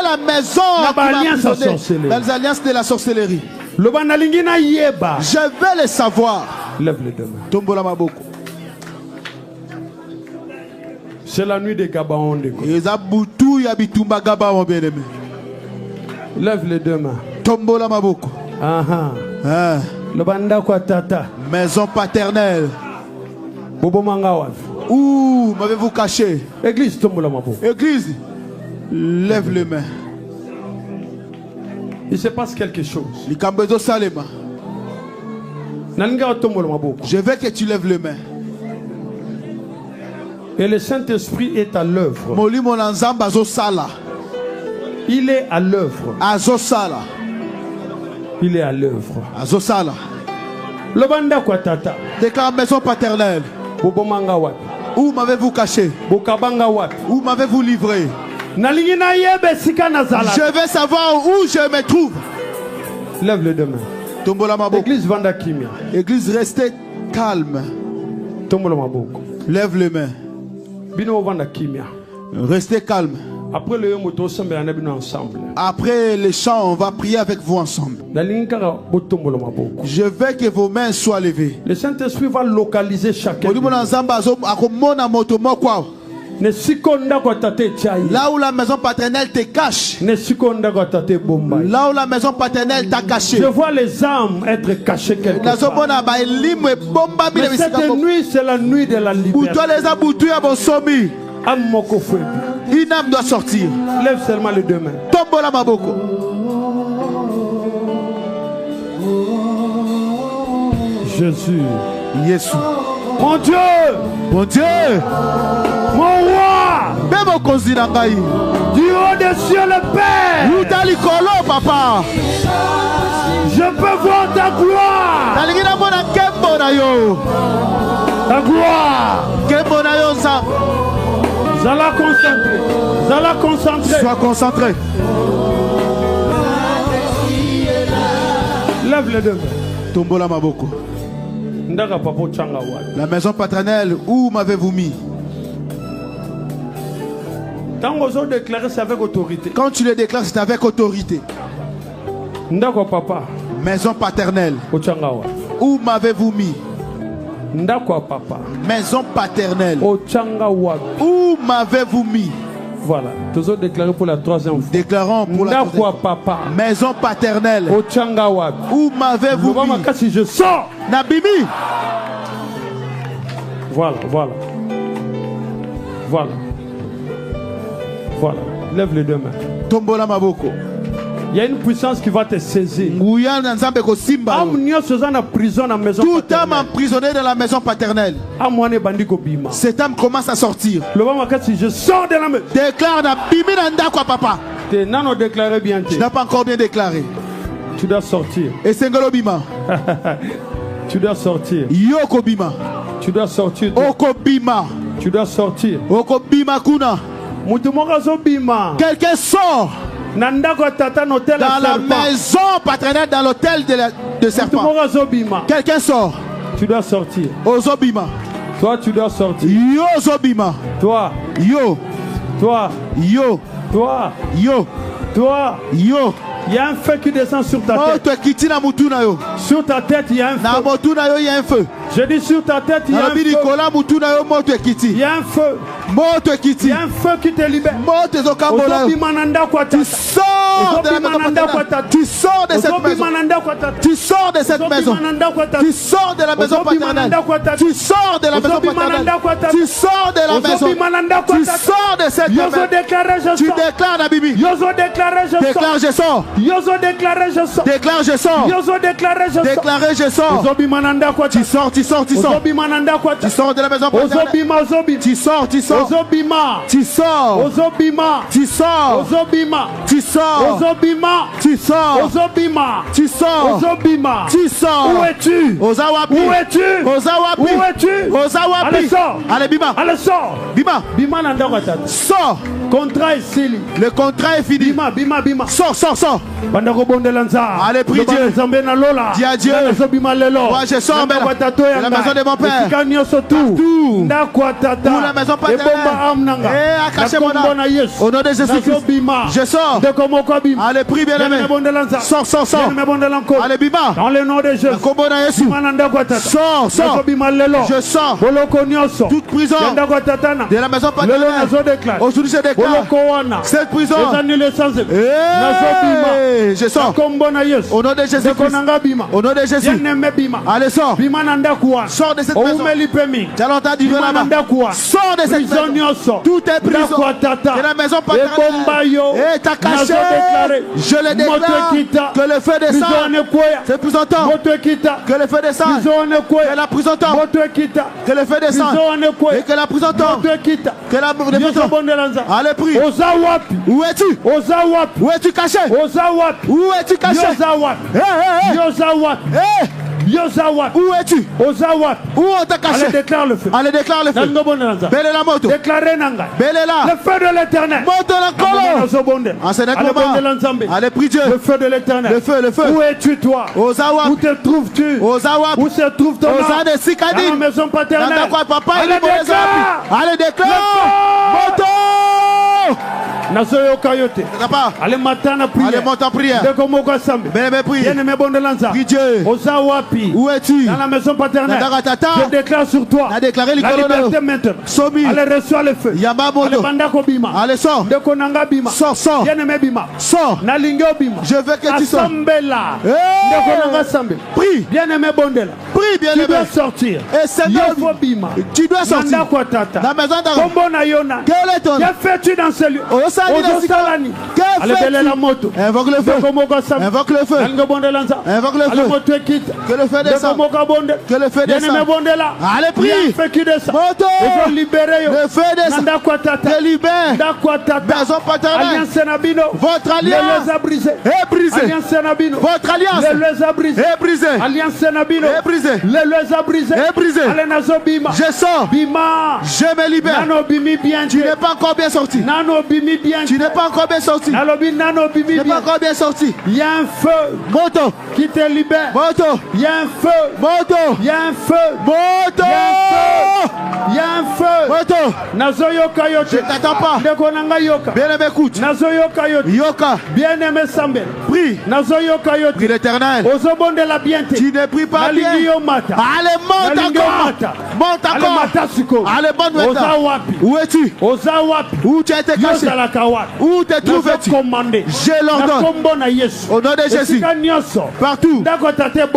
la maison dans les alliances de la sorcellerie? Je vais le savoir. Lève les deux mains. Tombola Maboko. C'est la nuit des Gabaon. Lève les deux mains. Tombola Maboko. Le banda kwa tata. Maison paternelle. Bobo Mangawa. Où m'avez-vous caché? Église Tombola Maboko. Église, lève les mains. Il se passe quelque chose. Je veux que tu lèves les mains. Et le Saint-Esprit est à l'œuvre. Il est à l'œuvre. Il est à l'œuvre. Le banda kwa tata. Déclare maison paternelle. Bobo Mangawa. Où m'avez-vous caché? Où m'avez-vous livré? Je veux savoir où je me trouve. Lève les deux mains. Église Vanda Kimia. Église, restez calme. Lève les mains. Bino Vanda Kimia. Restez calme. Après le ensemble. Après les chants, on va prier avec vous ensemble. Je veux que vos mains soient levées. Le Saint-Esprit va localiser chacun. Là où la maison paternelle te cache. Là où la maison paternelle t'a caché. Je vois les âmes être cachées quelque part. Mais cette nuit, c'est la nuit de la liberté. Une âme doit sortir. Lève seulement les deux mains. Tombola Maboko. Jésus. Jésus. Mon Dieu. Mon Dieu. Mon roi. Du haut des cieux le Père. Papa. Je peux voir ta gloire. Ta gloire. Zala concentré. Sois concentré. Lève les deux mains. Tombola Maboko. La maison paternelle, où m'avez-vous mis? Quand tu le déclares, c'est avec autorité. Maison paternelle, où m'avez-vous mis? Maison paternelle, où m'avez-vous mis? Voilà, toujours déclaré pour la troisième fois. Déclarons pour la troisième fois. Maison paternelle, où m'avez-vous mis? Si je sors, Nabimi. Voilà. Lève les deux mains. Tombola Maboko. Il y a une puissance qui va te saisir. Tout âme emprisonné dans la maison paternelle. Cette âme commence à sortir. Je sors de la maison. Déclare Nabimi Nanda quoi papa. Tu n'as pas encore bien déclaré. Tu dois sortir. Et Sengolobima. Tu dois sortir. Yokobima. Tu dois sortir. Okobima. Tu dois sortir. Okobima kuna. Quelqu'un sort dans la maison paternelle, dans l'hôtel de serpent. Quelqu'un sort. Tu dois sortir. Ozobima. Toi, tu dois sortir. Yo Zobima. Toi. Yo. Toi. Yo. Toi. Yo. Toi. Yo. Il y a un feu qui descend sur ta tête. Sur ta tête, il y a un feu. Il y a un feu. Je dis sur ta tête, il y a un feu. Il y a un feu. Il y a un feu qui te libère. Tu sors de la maison. Tu sors de cette maison. Tu sors de cette maison. Tu sors de la maison paternelle. Tu sors de la maison paternelle. Tu sors de la maison. Tu sors de cette maison. Tu déclares la Bible. Déclare je sors. Déclare je sors. Déclarer je sors. Tu sors, tu sors, tu sors. Tu sors de la maison paternelle. Tu sors, tu sors. Tu sors. Tu sors. Tu sors. Tu sors. Tu sors. Tu sors. Où es-tu? Ozawapi. Où es-tu? Ozawapi. Où es-tu? Ozawapi. Allez, sors. Allez, Bima. Allez, sors. Bima. Bima nanda watata. Sors. Contrat est scellé. Le contrat est fini. Bima. Sors, sors, sors. Allez, prie Dieu. Dis à Dieu. Moi, je sors de la maison de mon père. Partout. Pour la maison paternelle. Et caché mon âme. Au nom de Jésus-Christ. Je sors. Allez, prie bien aimé. Sors, sors, sors. Allez, Bima. Dans le nom de Jésus. Sors, sors. Je sors. Toute prison de la maison paternelle. Aujourd'hui, je déclare cette prison. Je sors. Au nom de Jésus. Au nom de Jésus. Allez, sors. Sors de cette maison. Tu as longtemps dit là-bas. Sors de cette maison. Tout est prison de la maison paternelle. Et t'as caché. Je le déclare que le feu descend. C'est plus longtemps. Que le feu descend. Que la prison tombe. Que le feu descend. Et que la prison tombe. Que la prison tombe. Allez, prie. Où es-tu? Où es-tu caché? Où es-tu caché? Où es-tu? Où on t'a caché? Allez, déclare le feu. Allez, déclare le feu. Belle la moto. Déclarez Nanga. Belle là. Le feu de l'éternel. Monte la colonne. En ce moment. Allez, prie Dieu. Le feu de l'éternel. Le feu, le feu. Où es-tu toi? Où te trouves-tu? Où se trouve ton âme? Dans la maison paternelle. Allez, déclare. Allez, déclare. Moto. Nazoyo Kayote. Allez matin à prière. Allez monte en prière. Bien-aimé prie. Bien-aimé bon de l'Anza. Prie Dieu. Ozawapi. Où es-tu? Dans la maison paternelle. Je déclare sur toi la liberté maintenant. Allez reçois le feu. Allez bandako bima. Allez sors. Ndeko nanga bima. Sors. Bien-aimé bima. Sors. Nalingo bima. Je veux que tu sors. Asambela. Ndeko nanga sambe. Prie. Bien-aimé bondela. Prie bien-aimé. Tu dois sortir. Et c'est bima. Tu dois sortir. La maison d'Aaron. Quel est ton? Que fais-tu dans ce lieu? Allez, la moto. Invoque le feu. Invoque le feu. Invoque le feu. Que le feu descende. Que le feu descende. Allez, prie. Moto. Le feu descend. Te libère. Maison paternelle. Votre alliance est brisée. Votre alliance est brisée. Est brisée. Je sors. Je me libère. Tu n'es pas encore bien sorti. Tu n'es pas encore bien sorti. Tu n'es pas encore bien sorti. Il y a un feu. Moto. Qui te libère. Moto. Il y a un feu. Moto. Il y a un feu. Moto. Il y a un feu. Moto. Nazoyoka yote. Je t'attends pas. Ndekonanga yoka. Bien-aimé, écoute. Nazoyoka yote. Yoka. Bien-aimé Sambe. Prie. Nazoyoka yote. Prie l'Éternel. Ozobonde la bienté. Tu ne pries pas bien. Allez, monte encore. Monte encore. Allez, monte maintenant. Où es-tu? Où tu as été caché? Où te trouves-tu? Je l'ordonne. Au nom de Jésus. Partout.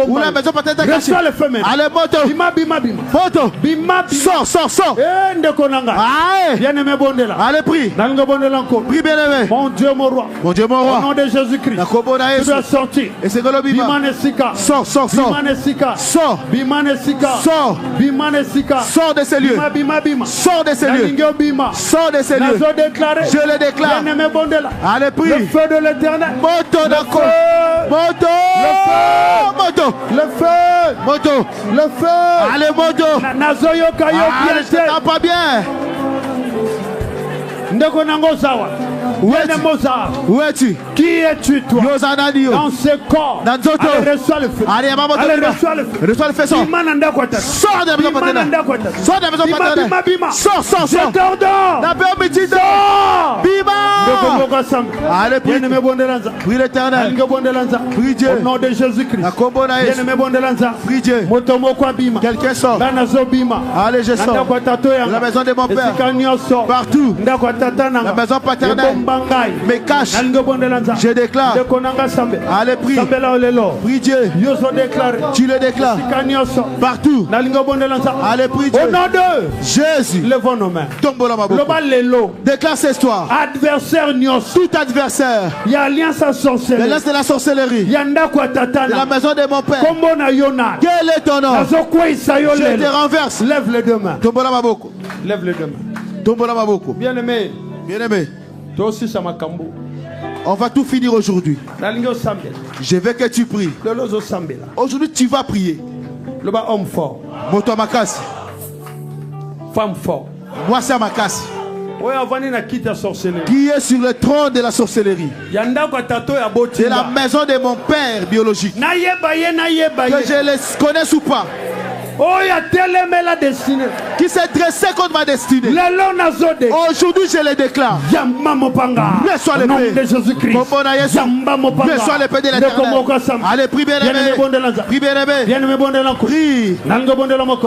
Où la maison peut être cachée. Allez, moto. Sors. Allez, prie. Prie, bien-aimé. Mon Dieu, mon roi. Au nom de Jésus-Christ. Tu dois sortir. Et c'est Bimanesika. Sors. Sors de ces lieux. Sors de ces lieux. Sors de ces lieux. Je le déclare. Allez, prie. Le feu de l'éternel. Moto. Le feu. Allez, moto. Allez, je t'entends pas bien. Où es-tu? Qui es-tu toi? Dans ce corps. Allez, reçois le feu. Allez, reçois le feu. Sors de la maison paternelle. Sors. Je t'ordonne. Bima. Allez, prie. Prie l'Éternel. Prie Dieu. Au nom de Jésus-Christ. Prie Dieu. Quelqu'un sort. Allez, je sors. La maison de mon père. Partout. La maison paternelle. Me cache. Je déclare. Allez, prie. Prie Dieu. Tu le déclares. Partout. Allez, prie Dieu. Au nom de Jésus. Levons nos mains. Déclare cette histoire. Adversaire, tout adversaire. Il y a alliance à sorcellerie. L'alliance de la sorcellerie. De la maison de mon père. Quel est ton nom? Je te renverse. Lève les deux mains. Lève les deux mains. Bien aimé. Bien aimé. Toi aussi, ça m'a cambo. On va tout finir aujourd'hui. Je veux que tu pries. Aujourd'hui, tu vas prier. Le bas homme fort. Femme fort. Moi, c'est Makassi. Qui est sur le trône de la sorcellerie. De la maison de mon père biologique. Que je les connaisse ou pas. Qui s'est dressé contre ma destinée. Aujourd'hui, je les déclare. Reçois l'épée de Jésus-Christ. Reçois l'épée de l'Éternel. Allez, prie bien aimé. Prie bien aimé. Prie.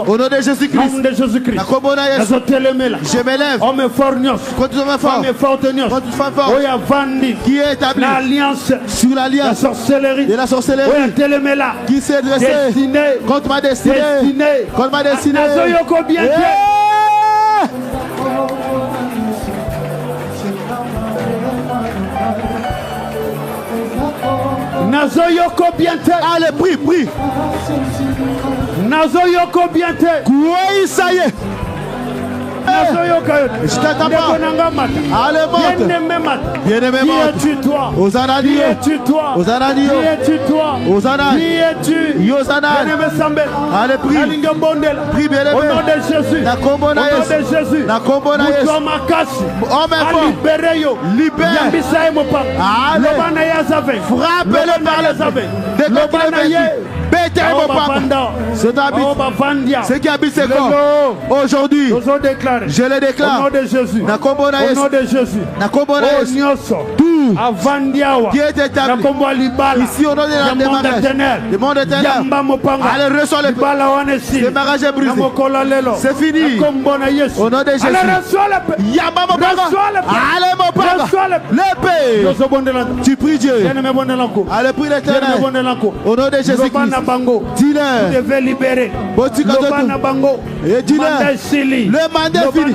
Au nom de Jésus-Christ. Je m'élève. Contre une femme forte. Qui est établi sur l'alliance de la sorcellerie. Qui s'est dressé contre ma destinée. Contre ma destinée. Allez, prie. Nazoyoko biente. Quoi ça y est. Je t'attends pas. Allez, monte. Bien-aimé, monte. Qui es-tu, toi? Osana Dio. Qui es-tu, toi? Osana Dio. Qui es-tu, toi? Osana. Qui es-tu? Yosana. Bien-aimé Sambel. Allez, prie. Prie, bien-aimé. Au nom de Jésus. Au nom de Jésus. Libère. Allez. Frappez-le par le zavé. Ce qui habite ses corps aujourd'hui, je le déclare au nom de Jésus. Au nom de Jésus. Tout qui est établi ici au nom de la démarrage, le monde éternel. Allez, reçois le démarrage est brisé. C'est fini. Au nom de Jésus. Allez, mon père. L'épée. Tu pries Dieu. Allez, prie l'Éternel. Au nom de Jésus-Christ. Dis-leur. Vous devez libérer. Et dis-leur. Le mandat est fini.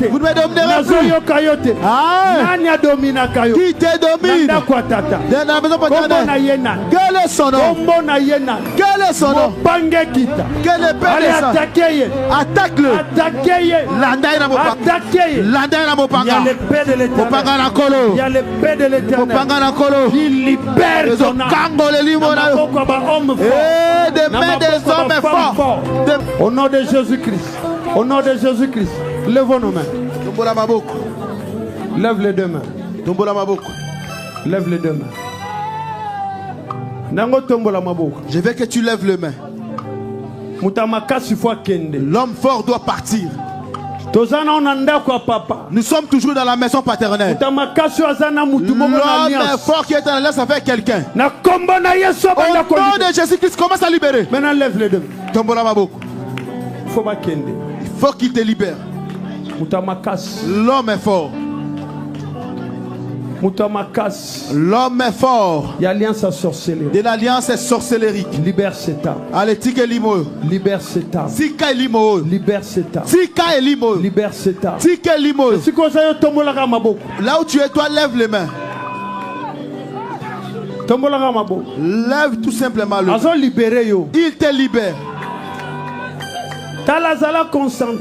Vous ne me dominerez plus. Qui te domine? Dans la maison paternelle. Quel est son nom? Quel est son nom? Quel est le attaque-le. Il y a l'épée de l'Éternel. Il y a l'épée de l'Éternel. Il libère son âme. Des mains des hommes forts. Au nom de Jésus-Christ. Au nom de Jésus-Christ. Lève nos mains. Lève les deux mains. Lève les deux mains. Je veux que tu lèves les mains. L'homme fort doit partir. Nous sommes toujours dans la maison paternelle. L'homme fort qui est en alliance avec quelqu'un. Au nom de Jésus-Christ, commence à libérer. Maintenant, lève les deux. Il faut qu'il te libère. L'homme est fort. L'homme est fort. Il y a alliance à sorcellerie. De l'alliance sorcellérique. Libère cet âme. Allez, tika limo. Libère cet âme. Tika limo. Libère cet âme. Tika limo. Libère cet âme. Tika limo. Là où tu es, toi, lève les mains. Lève tout simplement le main. Il te libère.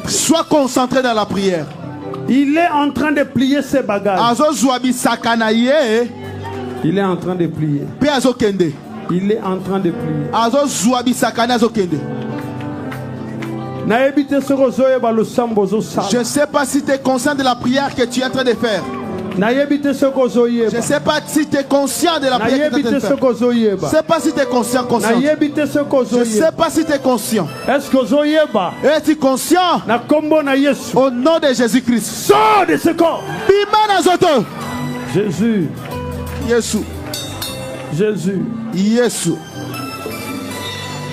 Sois concentré dans la prière. Il est en train de plier ses bagages. Il est en train de plier. Il est en train de plier. Je ne sais pas si tu es conscient de la prière que tu es en train de faire. Je ne sais pas si tu es conscient de la prière que tu es en train de faire. Je ne sais pas si tu es conscient. Je ne sais pas si tu es conscient. Es-tu conscient? Au nom de Jésus-Christ. Sors de ce corps. Jésus. Jésus. Jésus. Jésus.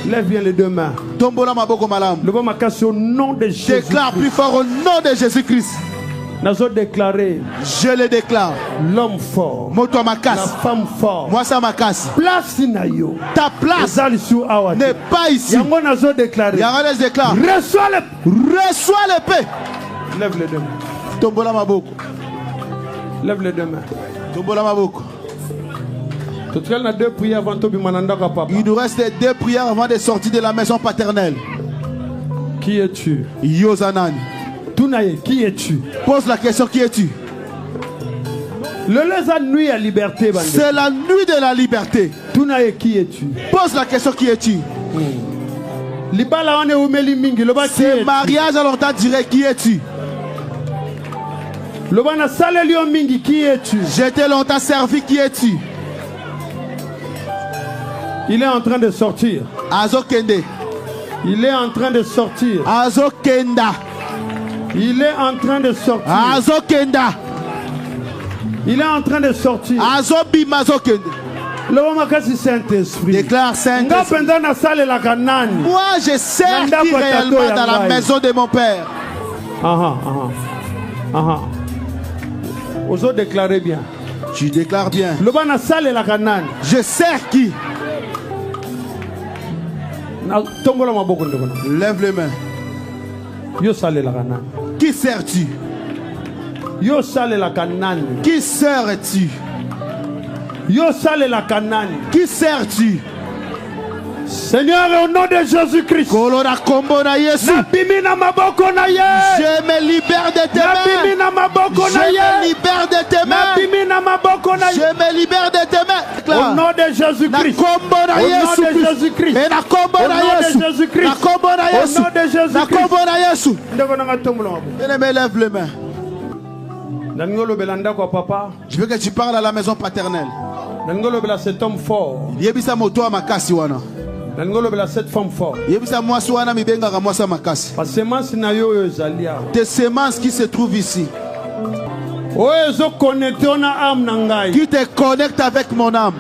Lève bien les deux mains. Le au nom de Jésus. Déclare plus fort au nom de Jésus-Christ. Je le déclare. L'homme fort. La femme forte. Moi ça ma casse. Ta place n'est pas ici. Je déclare. Reçois l'épée. Lève les deux mains. Tombola maboko. Lève les deux mains. Tombola maboko. Il nous reste 2 prières avant de sortir de la maison paternelle. Qui es-tu? Yozanan. Qui es-tu? Pose la question, qui es-tu? Nuit à liberté. C'est la nuit de la liberté. Qui es-tu? Pose la question, qui es-tu? C'est mariage à longtemps dirait qui es-tu? Qui es-tu? J'étais longtemps servi, qui es-tu? Il est en train de sortir. Azokende. Il est en train de sortir. Azokenda. Il est en train de sortir. Azokenda. Il est en train de sortir. Azobima azokende. Saint-Esprit. Déclare Saint-Esprit. Moi je sers qui réellement dans la maison de mon père. Oso déclarer bien. Tu déclares bien. Je sers qui? Lève les mains. Qui sers-tu? Qui sers-tu? Qui sers-tu? Seigneur, au nom de Jésus-Christ, je me libère de tes mains. Je me libère de tes mains. Je me libère de tes mains. Au nom de Jésus-Christ. Au nom de Jésus-Christ. Au nom de Jésus-Christ. Lève les mains. Je veux que tu parles à la maison paternelle. Cet homme fort. Cette femme forte. Tes semences qui se trouvent ici. Qui te connectent avec mon âme.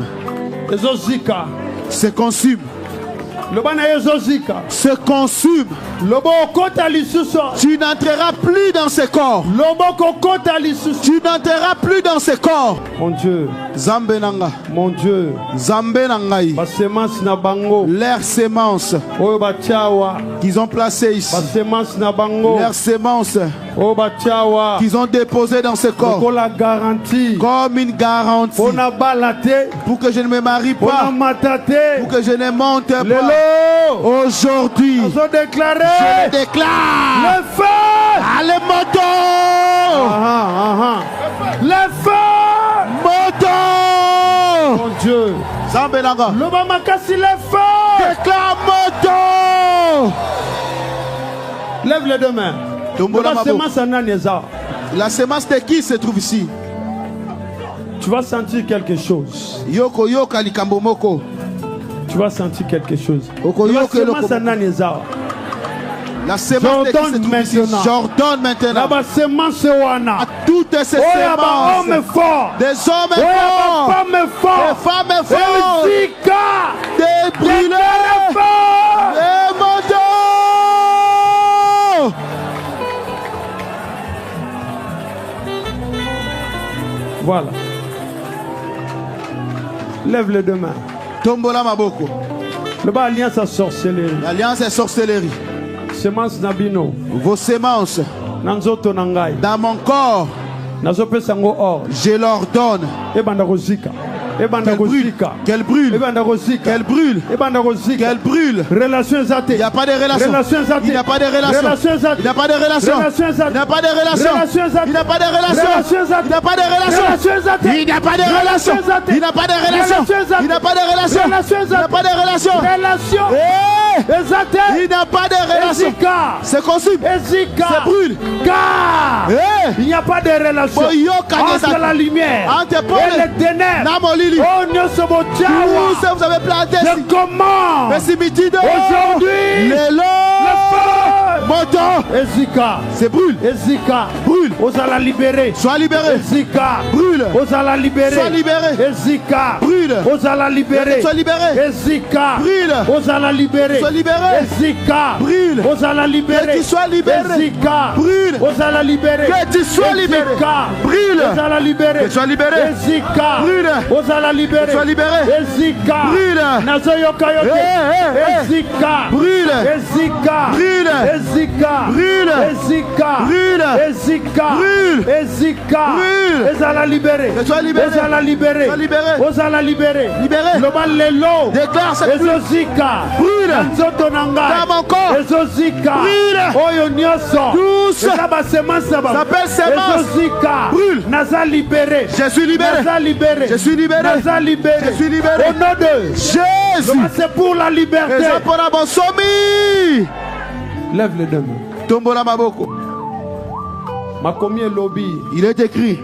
Se consume. Se consume. Tu n'entreras plus dans ce corps. Tu n'entreras plus dans ce corps. Mon Dieu. Zambenanga. Mon Dieu. Zambenangai. Leurs semences qu'ils ont placées ici. Leurs semences qu'ils ont déposées dans ce corps. Comme une garantie. Pour que je ne me marie pas. Pour que je ne monte pas. Aujourd'hui, je le déclare. Le feu. Allez, moto. Le feu. Moto. Mon Dieu. Zambelanga. Le feu. Déclare moto. Lève les deux mains. La semence de qui se trouve ici? Tu vas sentir quelque chose. Yoko yoka likambomoko. Tu vas sentir quelque chose. La semence j'ordonne maintenant à toutes ces semences des hommes forts, des femmes fortes, des brûlés, des motos. Voilà. Lève les deux mains. Tombola maboko. Le bas alliance à sorcellerie. L'alliance est sorcellerie. Semence nabino. Vos semences. Nanzoto nangai. Dans mon corps. Nazope sango or. Je l'ordonne. Ebanda rozika. Qu'elle brûle. Qu'elle brûle. Qu'elle brûle. Relations athées. Il n'y a pas de relation. Il n'y a pas de relation. Il n'y a pas de relation. Il n'y a pas de relation. Il n'y a pas de relation. Il n'y a pas de relation. Il n'y a pas de relation. Il n'y a pas de relation. Il n'y a pas de relation. Il n'y a pas de relation. Il n'y a pas de relation. C'est consume. C'est brûle. Il n'y a pas de relation entre la lumière et les ténèbres. Oh, vous avez planté. Je commande aujourd'hui le feu. Ezika, c'est brûle. Ezika, brûle. Osala libéré. Sois libéré. Ezika, brûle. Osala libéré. Sois libéré. Ezika, brûle. Osala libéré. Sois libéré. Ezika, brûle. Osala libéré. Sois libéré. Ezika, brûle. Osala libéré. Que tu sois libéré. Ezika, brûle. Osala libéré. Que tu sois libéré. brûle. Osala libéré. Que tu sois libéré. Ezika, brûle. Osala libéré. Que tu sois libéré. Ezika, brûle. Nazoyoka yote. Ezika, brûle. Ezika, brûle. Ezika, brûle. Ezika, brûle. Ezika, brûle. Ezika, brûle. Ezala libéré. Que tu sois libéré. Ezala libéré. libéré. Osala libéré. Libéré. Loba lelo. Déclare cette Ezozika. brûle. Nzoto nanga. Dans mon corps. Ezozika. brûle. Oyo nyoso. Tous. Ezaba semence ba. S'appelle semence. Ezozika. brûle. Naza libéré. Je suis libéré. Naza libéré. Je suis libéré. Naza libéré. Je suis libéré. Au nom de Jésus. c'est pour la liberté. Lève les deux mains. Tombola maboko. Makomi lobby. Il est écrit.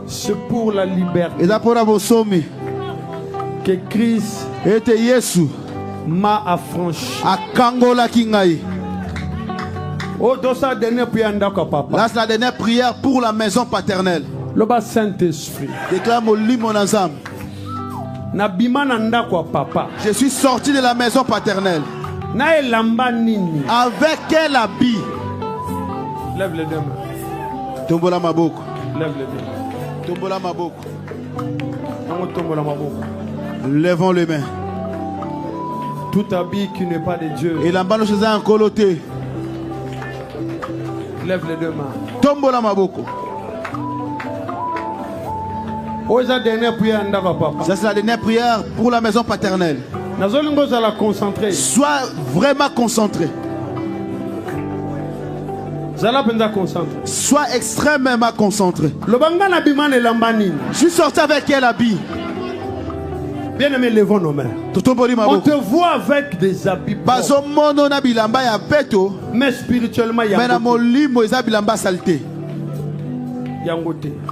C'est pour la liberté. Que Christ était Yesu m'a affranchi. Akangola kingai. Oh, dans sa dernière prière papa. Là, c'est la dernière prière pour la maison paternelle. Le bas Saint-Esprit. Déclare mon lit, mon âme. Papa. Je suis sorti de la maison paternelle. Avec quel habit? Lève les deux mains. Tombola maboko. Lève les deux mains. Tombola maboko. Tombola maboko. Lèvons les mains. Tout habit qui n'est pas de Dieu. Et là-bas, nous faisons un coloté. Lève les deux mains. Tombola maboko. Ça, c'est la dernière prière pour la maison paternelle. Sois vraiment concentré. Sois extrêmement concentré. Je suis sorti avec quel habit? Bien-aimé, levons nos mains. On te voit avec des habits. Mais spirituellement, il y a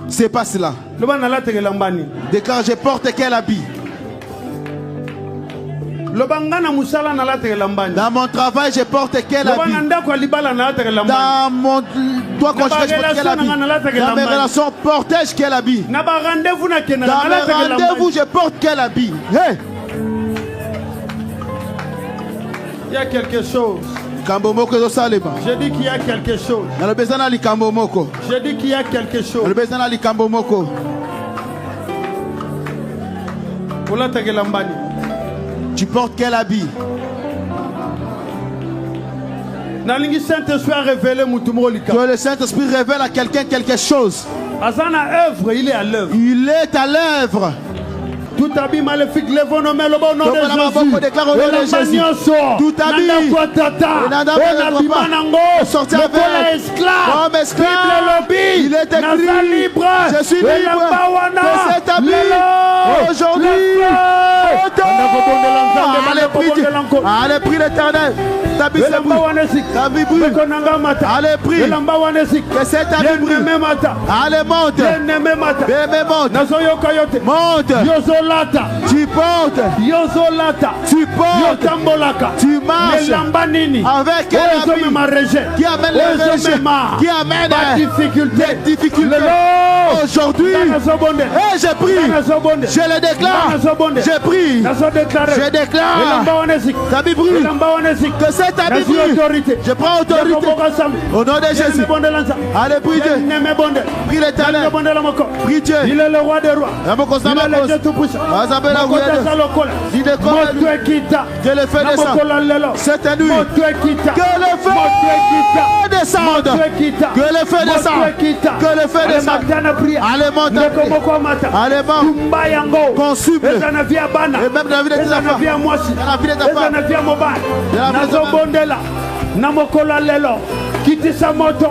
c'est pas cela. Déclare, je porte quel habit? Dans mon travail, je porte quel habit? Dans mon doigt conjugal, je porte quel habit? Dans mes relations, porte-je quel habit? Dans mes rendez-vous, je porte quel habit? Hey! Il y a quelque chose. Je dis qu'il y a quelque chose. Je dis qu'il y a quelque chose. Tu portes quel habit? Que le Saint-Esprit révèle à quelqu'un quelque chose. Il est à l'œuvre. Il est à l'œuvre. Tout habit maléfique, lève nos mains, le nom de Jésus. Tout habit, sorti avec comme esclave. Il est écrit, je suis libre de cet habit. Aujourd'hui, allez, prie l'Éternel. Ta vie c'est brûle. Ta vie brûle. Allez, prie. Que cet habit brûle. Allez, monte. Bébé, monte. Monte. Tu portes. Tu portes. Tu marches. Avec quel habit? Qui amène les rejets? Qui amène les difficultés? Aujourd'hui, je prie. Je le déclare. Je prie. Je déclare. Ta vie brûle. Que cet habit brûle. Je prends autorité. Au nom de Jésus. Allez, prie Dieu. Prie l'Éternel. Prie Dieu. Il est le roi des rois. Il est le Dieu tout-puissant. Que le feu descende. Cette nuit. Que le feu descende. Que le feu descende. Que le feu descende. Allez, monte. Allez, monte. Consume. Et même dans la vie de tes enfants. Dans la vie de ta femme. Namokola lelo kitisa moto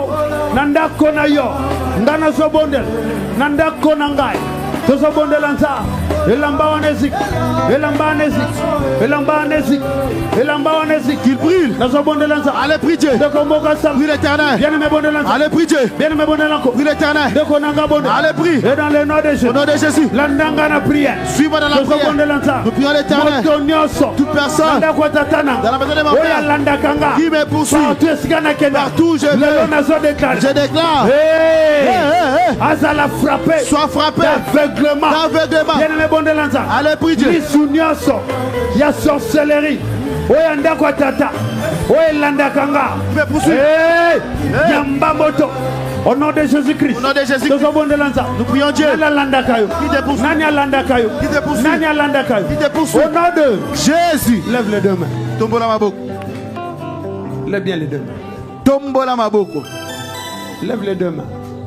nanda kona yo ndana zobondel nanda kona ngai Qu'il brûle. Allez, prie Dieu. Prie l'Éternel. Allez, prie Dieu. Prie l'Éternel. Allez, prie. Dans le nom de Jésus. Au nom de Jésus. Suivez dans la prière. Nous prions l'Éternel. Toute personne dans la maison de mon Père qui me poursuit partout, je déclare. Sois frappé d'aveuglement. Allez, prie Dieu. Il y a sorcellerie. Au nom de Jésus-Christ. Nous prions Dieu. Qui te poursuit. Au nom de Jésus. Lève les deux mains. Tombola maboko. Lève bien les deux mains. Tombola maboko. Lève les deux mains.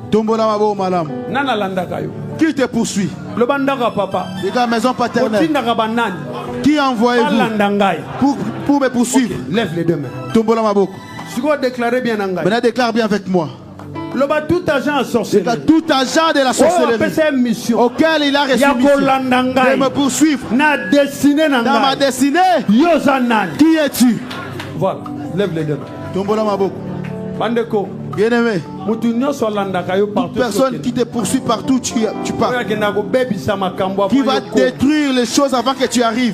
Tombola maboko malam. Nana landakayo. Qui te poursuit? Le bandaka papa. De la maison paternelle. Qui envoyez-vous pour me poursuivre? Okay. Lève les deux mains. Tombola maboko. Tu dois déclarer bien en Maintenant déclare bien avec moi. Tout agent sorcellerie. Tout agent de la sorcellerie auquel il a reçu de me poursuivre dans ma destinée. Qui es-tu? Voilà, lève les deux mains. Tombola maboko. Bandeko. Bien-aimé, toute personne qui te poursuit partout tu pars, qui va détruire les choses avant que tu arrives.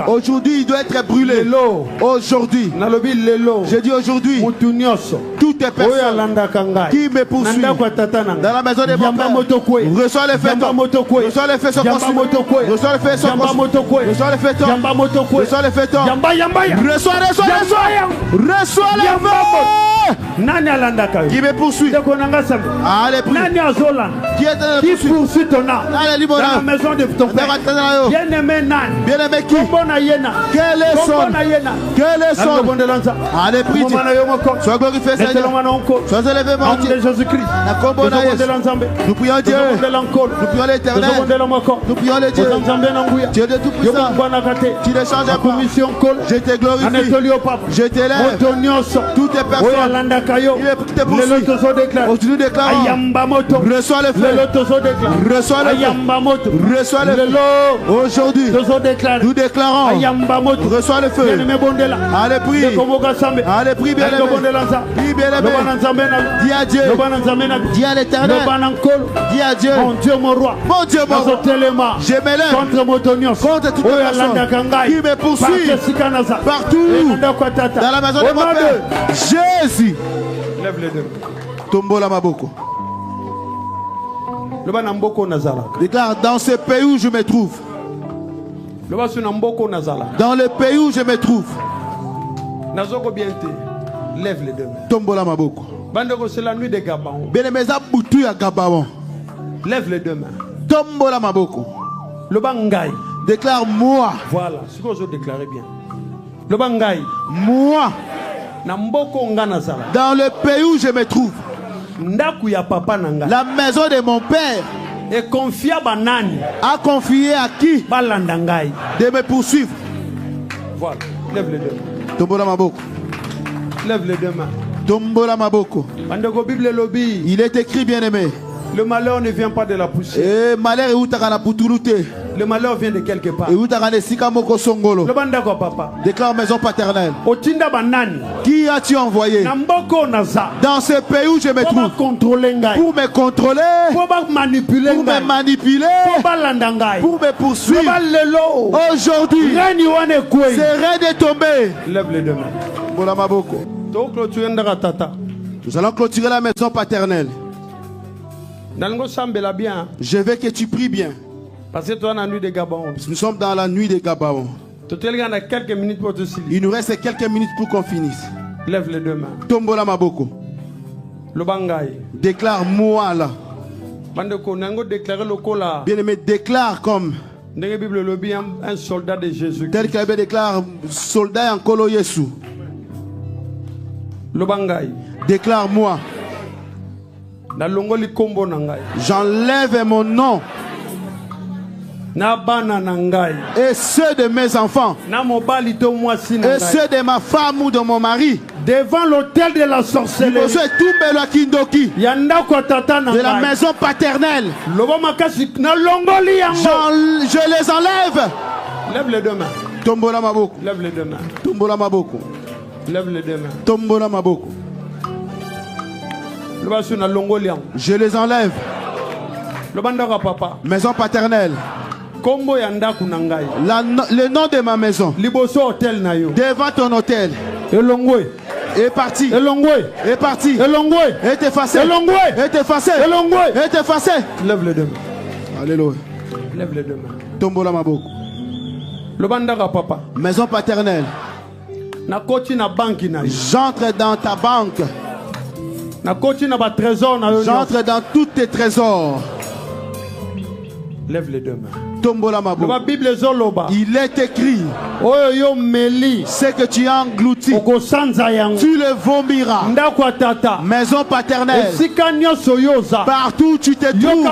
Aujourd'hui il doit être brûlé. Aujourd'hui, j'ai dit aujourd'hui, toutes les personnes qui me poursuivent dans la maison de mon Père, reçois les faits, reçois les faits sur reçois les faits sur reçois les faits, reçois les faits, reçois les faits. Qui me poursuit? Allez, prie. Qui poursuit ton âme dans la maison de ton père? Bien-aimé Nan. Bien-aimé qui? Quel est son? Allez, prie. Sois glorifié, Seigneur. Sois élevé, mon Dieu. Nous prions Dieu. Nous prions l'Éternel. Nous prions le Dieu. Dieu de tout puissant. Tu ne changes pas. Je te glorifie. Je t'élève. Toutes les personnes qui te poursuivent. Aujourd'hui, nous déclarons. Reçois le feu. Reçois le feu. Reçois le feu. Aujourd'hui, nous déclarons. Reçois le feu. Allez, prie. Allez, prie, bien-aimé. Prie, bien-aimé. Dis à Dieu. Dis à l'Éternel. Dis à Dieu. Mon Dieu, mon roi. Mon Dieu, mon roi. Je m'élève contre toute personne qui me poursuit partout dans la maison de mon Père. Jésus. Lève les deux. Tombola maboko. Déclare dans ce pays où je me trouve. Dans le pays où je me trouve. Lève les deux mains. Tombola maboko. C'est la nuit de Gabaon. Lève les deux mains. Tombola maboko. Le Bangaï. Déclare moi. Voilà, ce que je déclare bien. Le Bangaï. Moi. Dans le pays où je me trouve. La maison de mon père est confiée à Banani. A confié à qui? De me poursuivre. Voilà, lève les deux mains. Tombola maboko. Lève les deux mains. Tombola maboko. Il est écrit, bien-aimé. Le malheur ne vient pas de la poussière. Le malheur vient de quelque part. Le bandako papa. Déclare maison paternelle. Qui as-tu envoyé dans ce pays où je me trouve pour me contrôler, pour me manipuler, pour me poursuivre? Aujourd'hui, c'est rien de tomber. Lève les deux mains. Nous allons clôturer la maison paternelle. Je veux que tu pries bien. Parce que toi, la nuit de Gabaon. Nous sommes dans la nuit de Gabaon. Quelques minutes pour te Il nous reste quelques minutes pour qu'on finisse. Lève les deux mains. Tombola maboko. Le Bangaï. Déclare moi là. Bien-aimé, déclare comme un soldat de Jésus. Tel qu'il déclare soldat en Kolo Yesu. Le Bangaï. Déclare moi. J'enlève mon nom et ceux de mes enfants et ceux de ma femme ou de mon mari devant l'autel de la sorcellerie, de la maison paternelle, je les enlève. Lève les deux mains. Tombola maboko. Lève les deux mains. Tombola maboko. Lève les deux mains. Tombola maboko. Je les enlève. Maison paternelle. Le nom de ma maison. Devant ton hôtel. Est parti. Est parti. Est effacé. Est effacé. Est effacé. Lève les deux mains. Alléluia. Lève les deux mains. Tombola maboko. Maison paternelle. J'entre dans ta banque. J'entre dans tous tes trésors. Lève les deux mains. Il est écrit, ce que tu as englouti, tu le vomiras. Maison paternelle, partout où tu te trouves,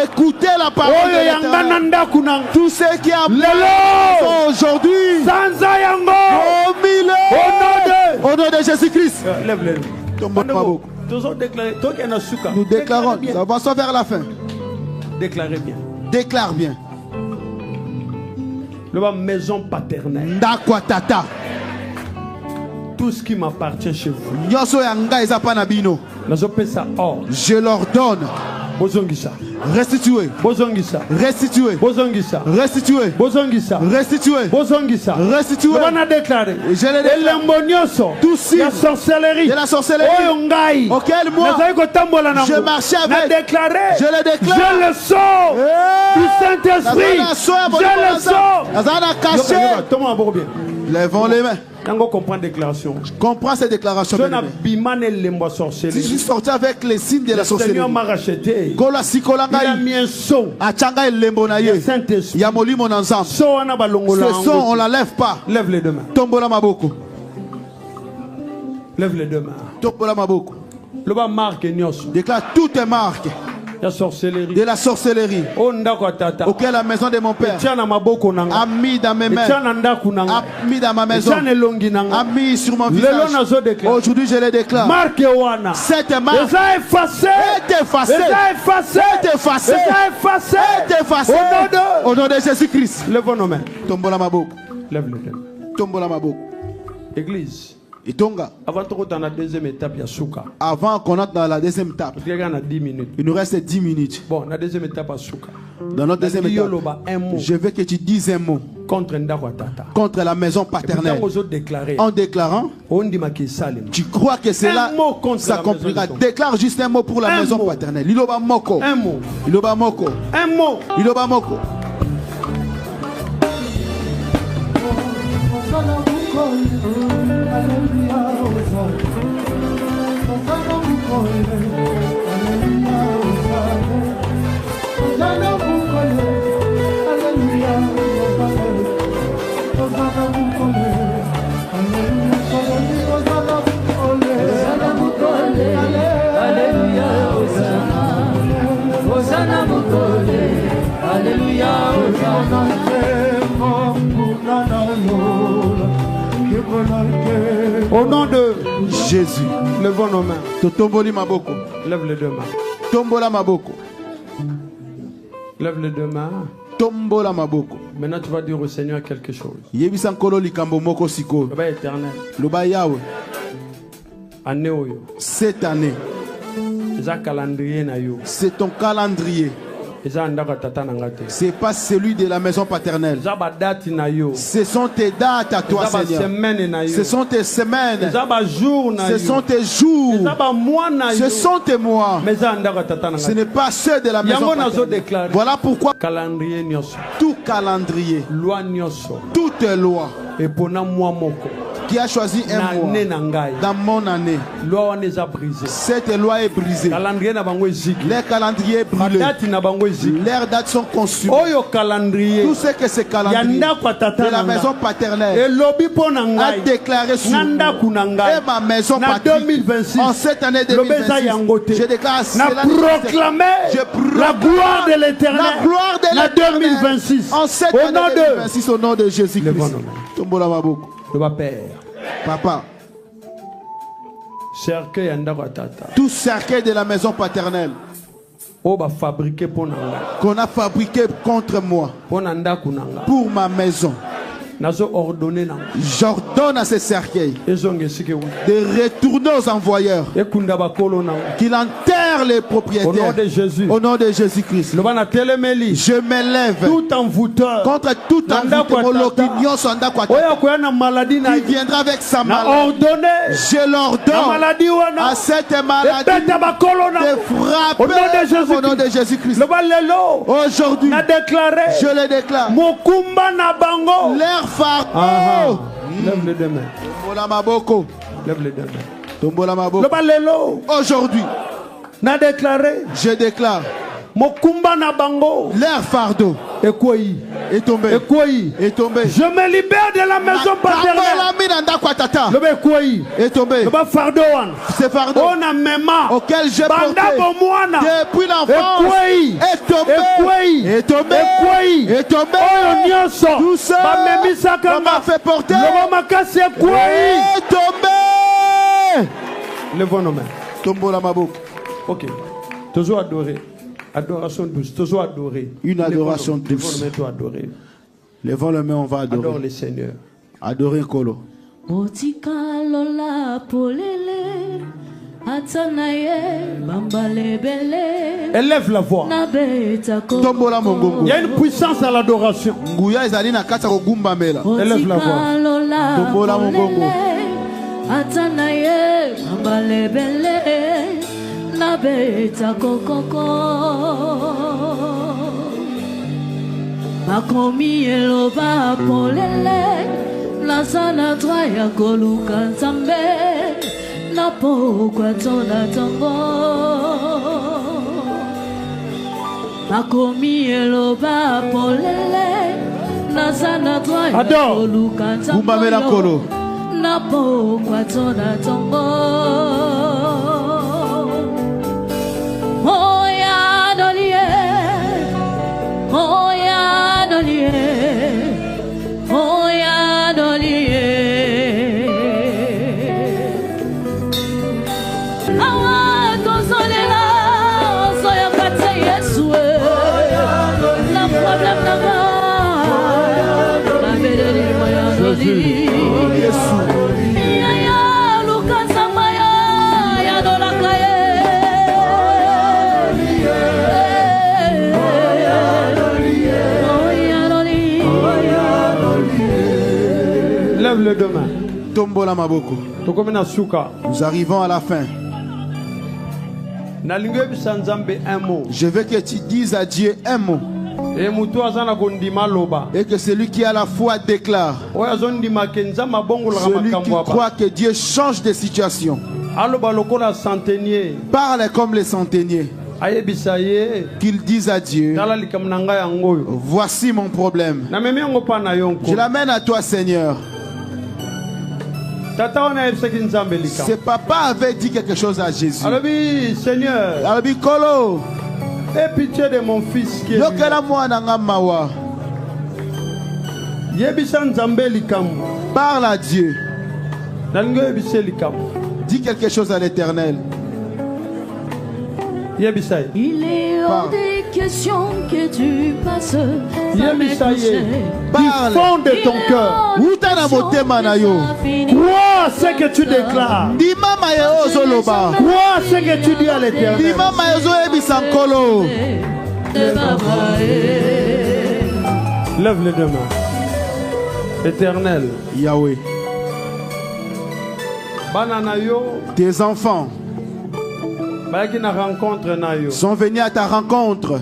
écoutez la parole de l'Éternel. Tout ce qui a aujourd'hui, au nom de Jésus-Christ. Nous déclarons, nous avançons vers la fin. Déclarez bien. Déclare bien. La maison paternelle. Tout ce qui m'appartient chez vous. Je leur donne. Restituer. Restituer. Restituer. Restituer. Restituer. Je tout signe de la sorcellerie auquel moi je marchais avec. Je le déclare. Je le sors du Saint-Esprit. Je le sors. Lèvons les mains. Je comprends ces déclarations. Si je suis sorti avec les signes de la sorcellerie, il a mis un son. Il y a molli mon ensemble. Ce son, on ne l'enlève pas. Lève les deux mains. Tombola maboko. Lève les deux mains. Tombola maboko. Déclare toutes les marques de la sorcellerie auquel la maison de mon père a mis dans mes mains, a mis dans ma maison, a mis sur mon visage. Aujourd'hui je les déclare. Cette marque est effacée. Au nom de Jésus-Christ. Lève nos mains. Tombola maboko. Lève les deux mains. Tombola maboko. Église. Avant qu'on entre dans la deuxième étape, il nous reste 10 minutes. Bon, la deuxième étape, dans notre deuxième étape, je veux que tu dises un mot contre la maison paternelle. En déclarant, tu crois que cela s'accomplira. Déclare juste un mot pour la maison paternelle. Iloba moko. Un mot. Iloba moko. Un mot. Iloba moko. Au nom de Jésus, levons nos mains. Totomboli maboko. Lève les deux mains. Tombola maboko. Lève les deux mains. Tombola maboko. Maintenant tu vas dire au Seigneur quelque chose. Yebisankolo likambo moko siko. Le Père éternel. Loba Yahweh. Année oyo. Cette année. C'est ton calendrier. C'est pas celui de la maison paternelle. Ce sont tes dates à toi, Seigneur. Ce sont tes semaines. Ce sont tes jours. Ce sont tes mois. Ce n'est pas ceux de la maison paternelle. Voilà pourquoi tout calendrier, toute loi qui a choisi un mois dans mon année, cette loi est brisée. Les calendriers est brûlé. Leurs dates sont consumées. Tout ce que ce calendrier de la maison paternelle a déclaré sur nous et ma maison paternelle en cette année 2026, je déclare cela. La gloire de l'Éternel. La gloire de la 2026 en cette année 2026 au nom de Jésus-Christ. Le Père. Papa, Tout cercueil de la maison paternelle qu'on a fabriqué contre moi, pour ma maison. J'ordonne à ces cercueils de retourner aux envoyeurs, qu'il enterre les propriétaires au nom de Jésus-Christ. Je m'élève tout envoûteur contre tout envoûteur qui viendra avec sa maladie. Je l'ordonne à cette maladie de frapper au nom de Jésus-Christ. Aujourd'hui, je le déclare. Leur fardeau. Lève les deux mains. Lève les deux mains. Aujourd'hui, je déclare leur fardeau est tombé. Est tombé. Je me libère de la maison paternelle. Est tombé. Ce fardeau auquel j'ai porté depuis l'enfance est tombé. Est tombé. Est tombé. Tout ça on m'a fait porter est tombé. Levons nos mains. Tombo la maboko. Ok. Toujours adoré. Adoration douce. Toujours adoré. Une adoration douce. Levons les mains, on va adorer. Adore le Seigneur. Adorer Kolo. Élève la voix. Il y a une puissance à l'adoration. Élève la voix. Bakomi eloba polele Nasana twaya koluka nzambe Napokwa tona tongo Bakomi eloba polele Nasana twaya koluka nzambe Napokwa tona tongo Oh ya dolie Oh ya dolie Oh ya dolie Awa konsolela Soya kate Yesue La problème nanga La bedeli moya doli Ya ya luka samaya Ya dolaka ye Lève le deux mains. Tombola maboko. Nous arrivons à la fin. Je veux que tu dises à Dieu un mot. Et que celui qui a la foi déclare. Celui qui croit que Dieu change de situation. Parle comme les centeniers. Qu'ils disent à Dieu, voici mon problème. Je l'amène à toi, Seigneur. C'est papa avait dit quelque chose à Jésus. Seigneur, Kolo, aie pitié de mon fils qui est parle à Dieu. Dis quelque chose à l'Éternel. Il est hors des questions que tu passes. Du fond de ton cœur. Crois ce que tu déclares. Crois ce que tu dis à l'Éternel. Lève les deux mains. Éternel, Yahweh, tes enfants sont venus à ta rencontre.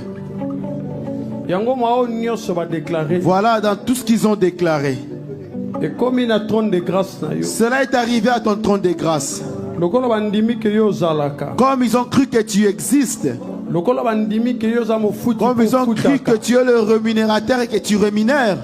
Voilà dans tout ce qu'ils ont déclaré. Cela est arrivé à ton trône de grâce. Comme ils ont cru que tu existes. Comme ils ont cru que tu es le rémunérateur et que tu rémunères.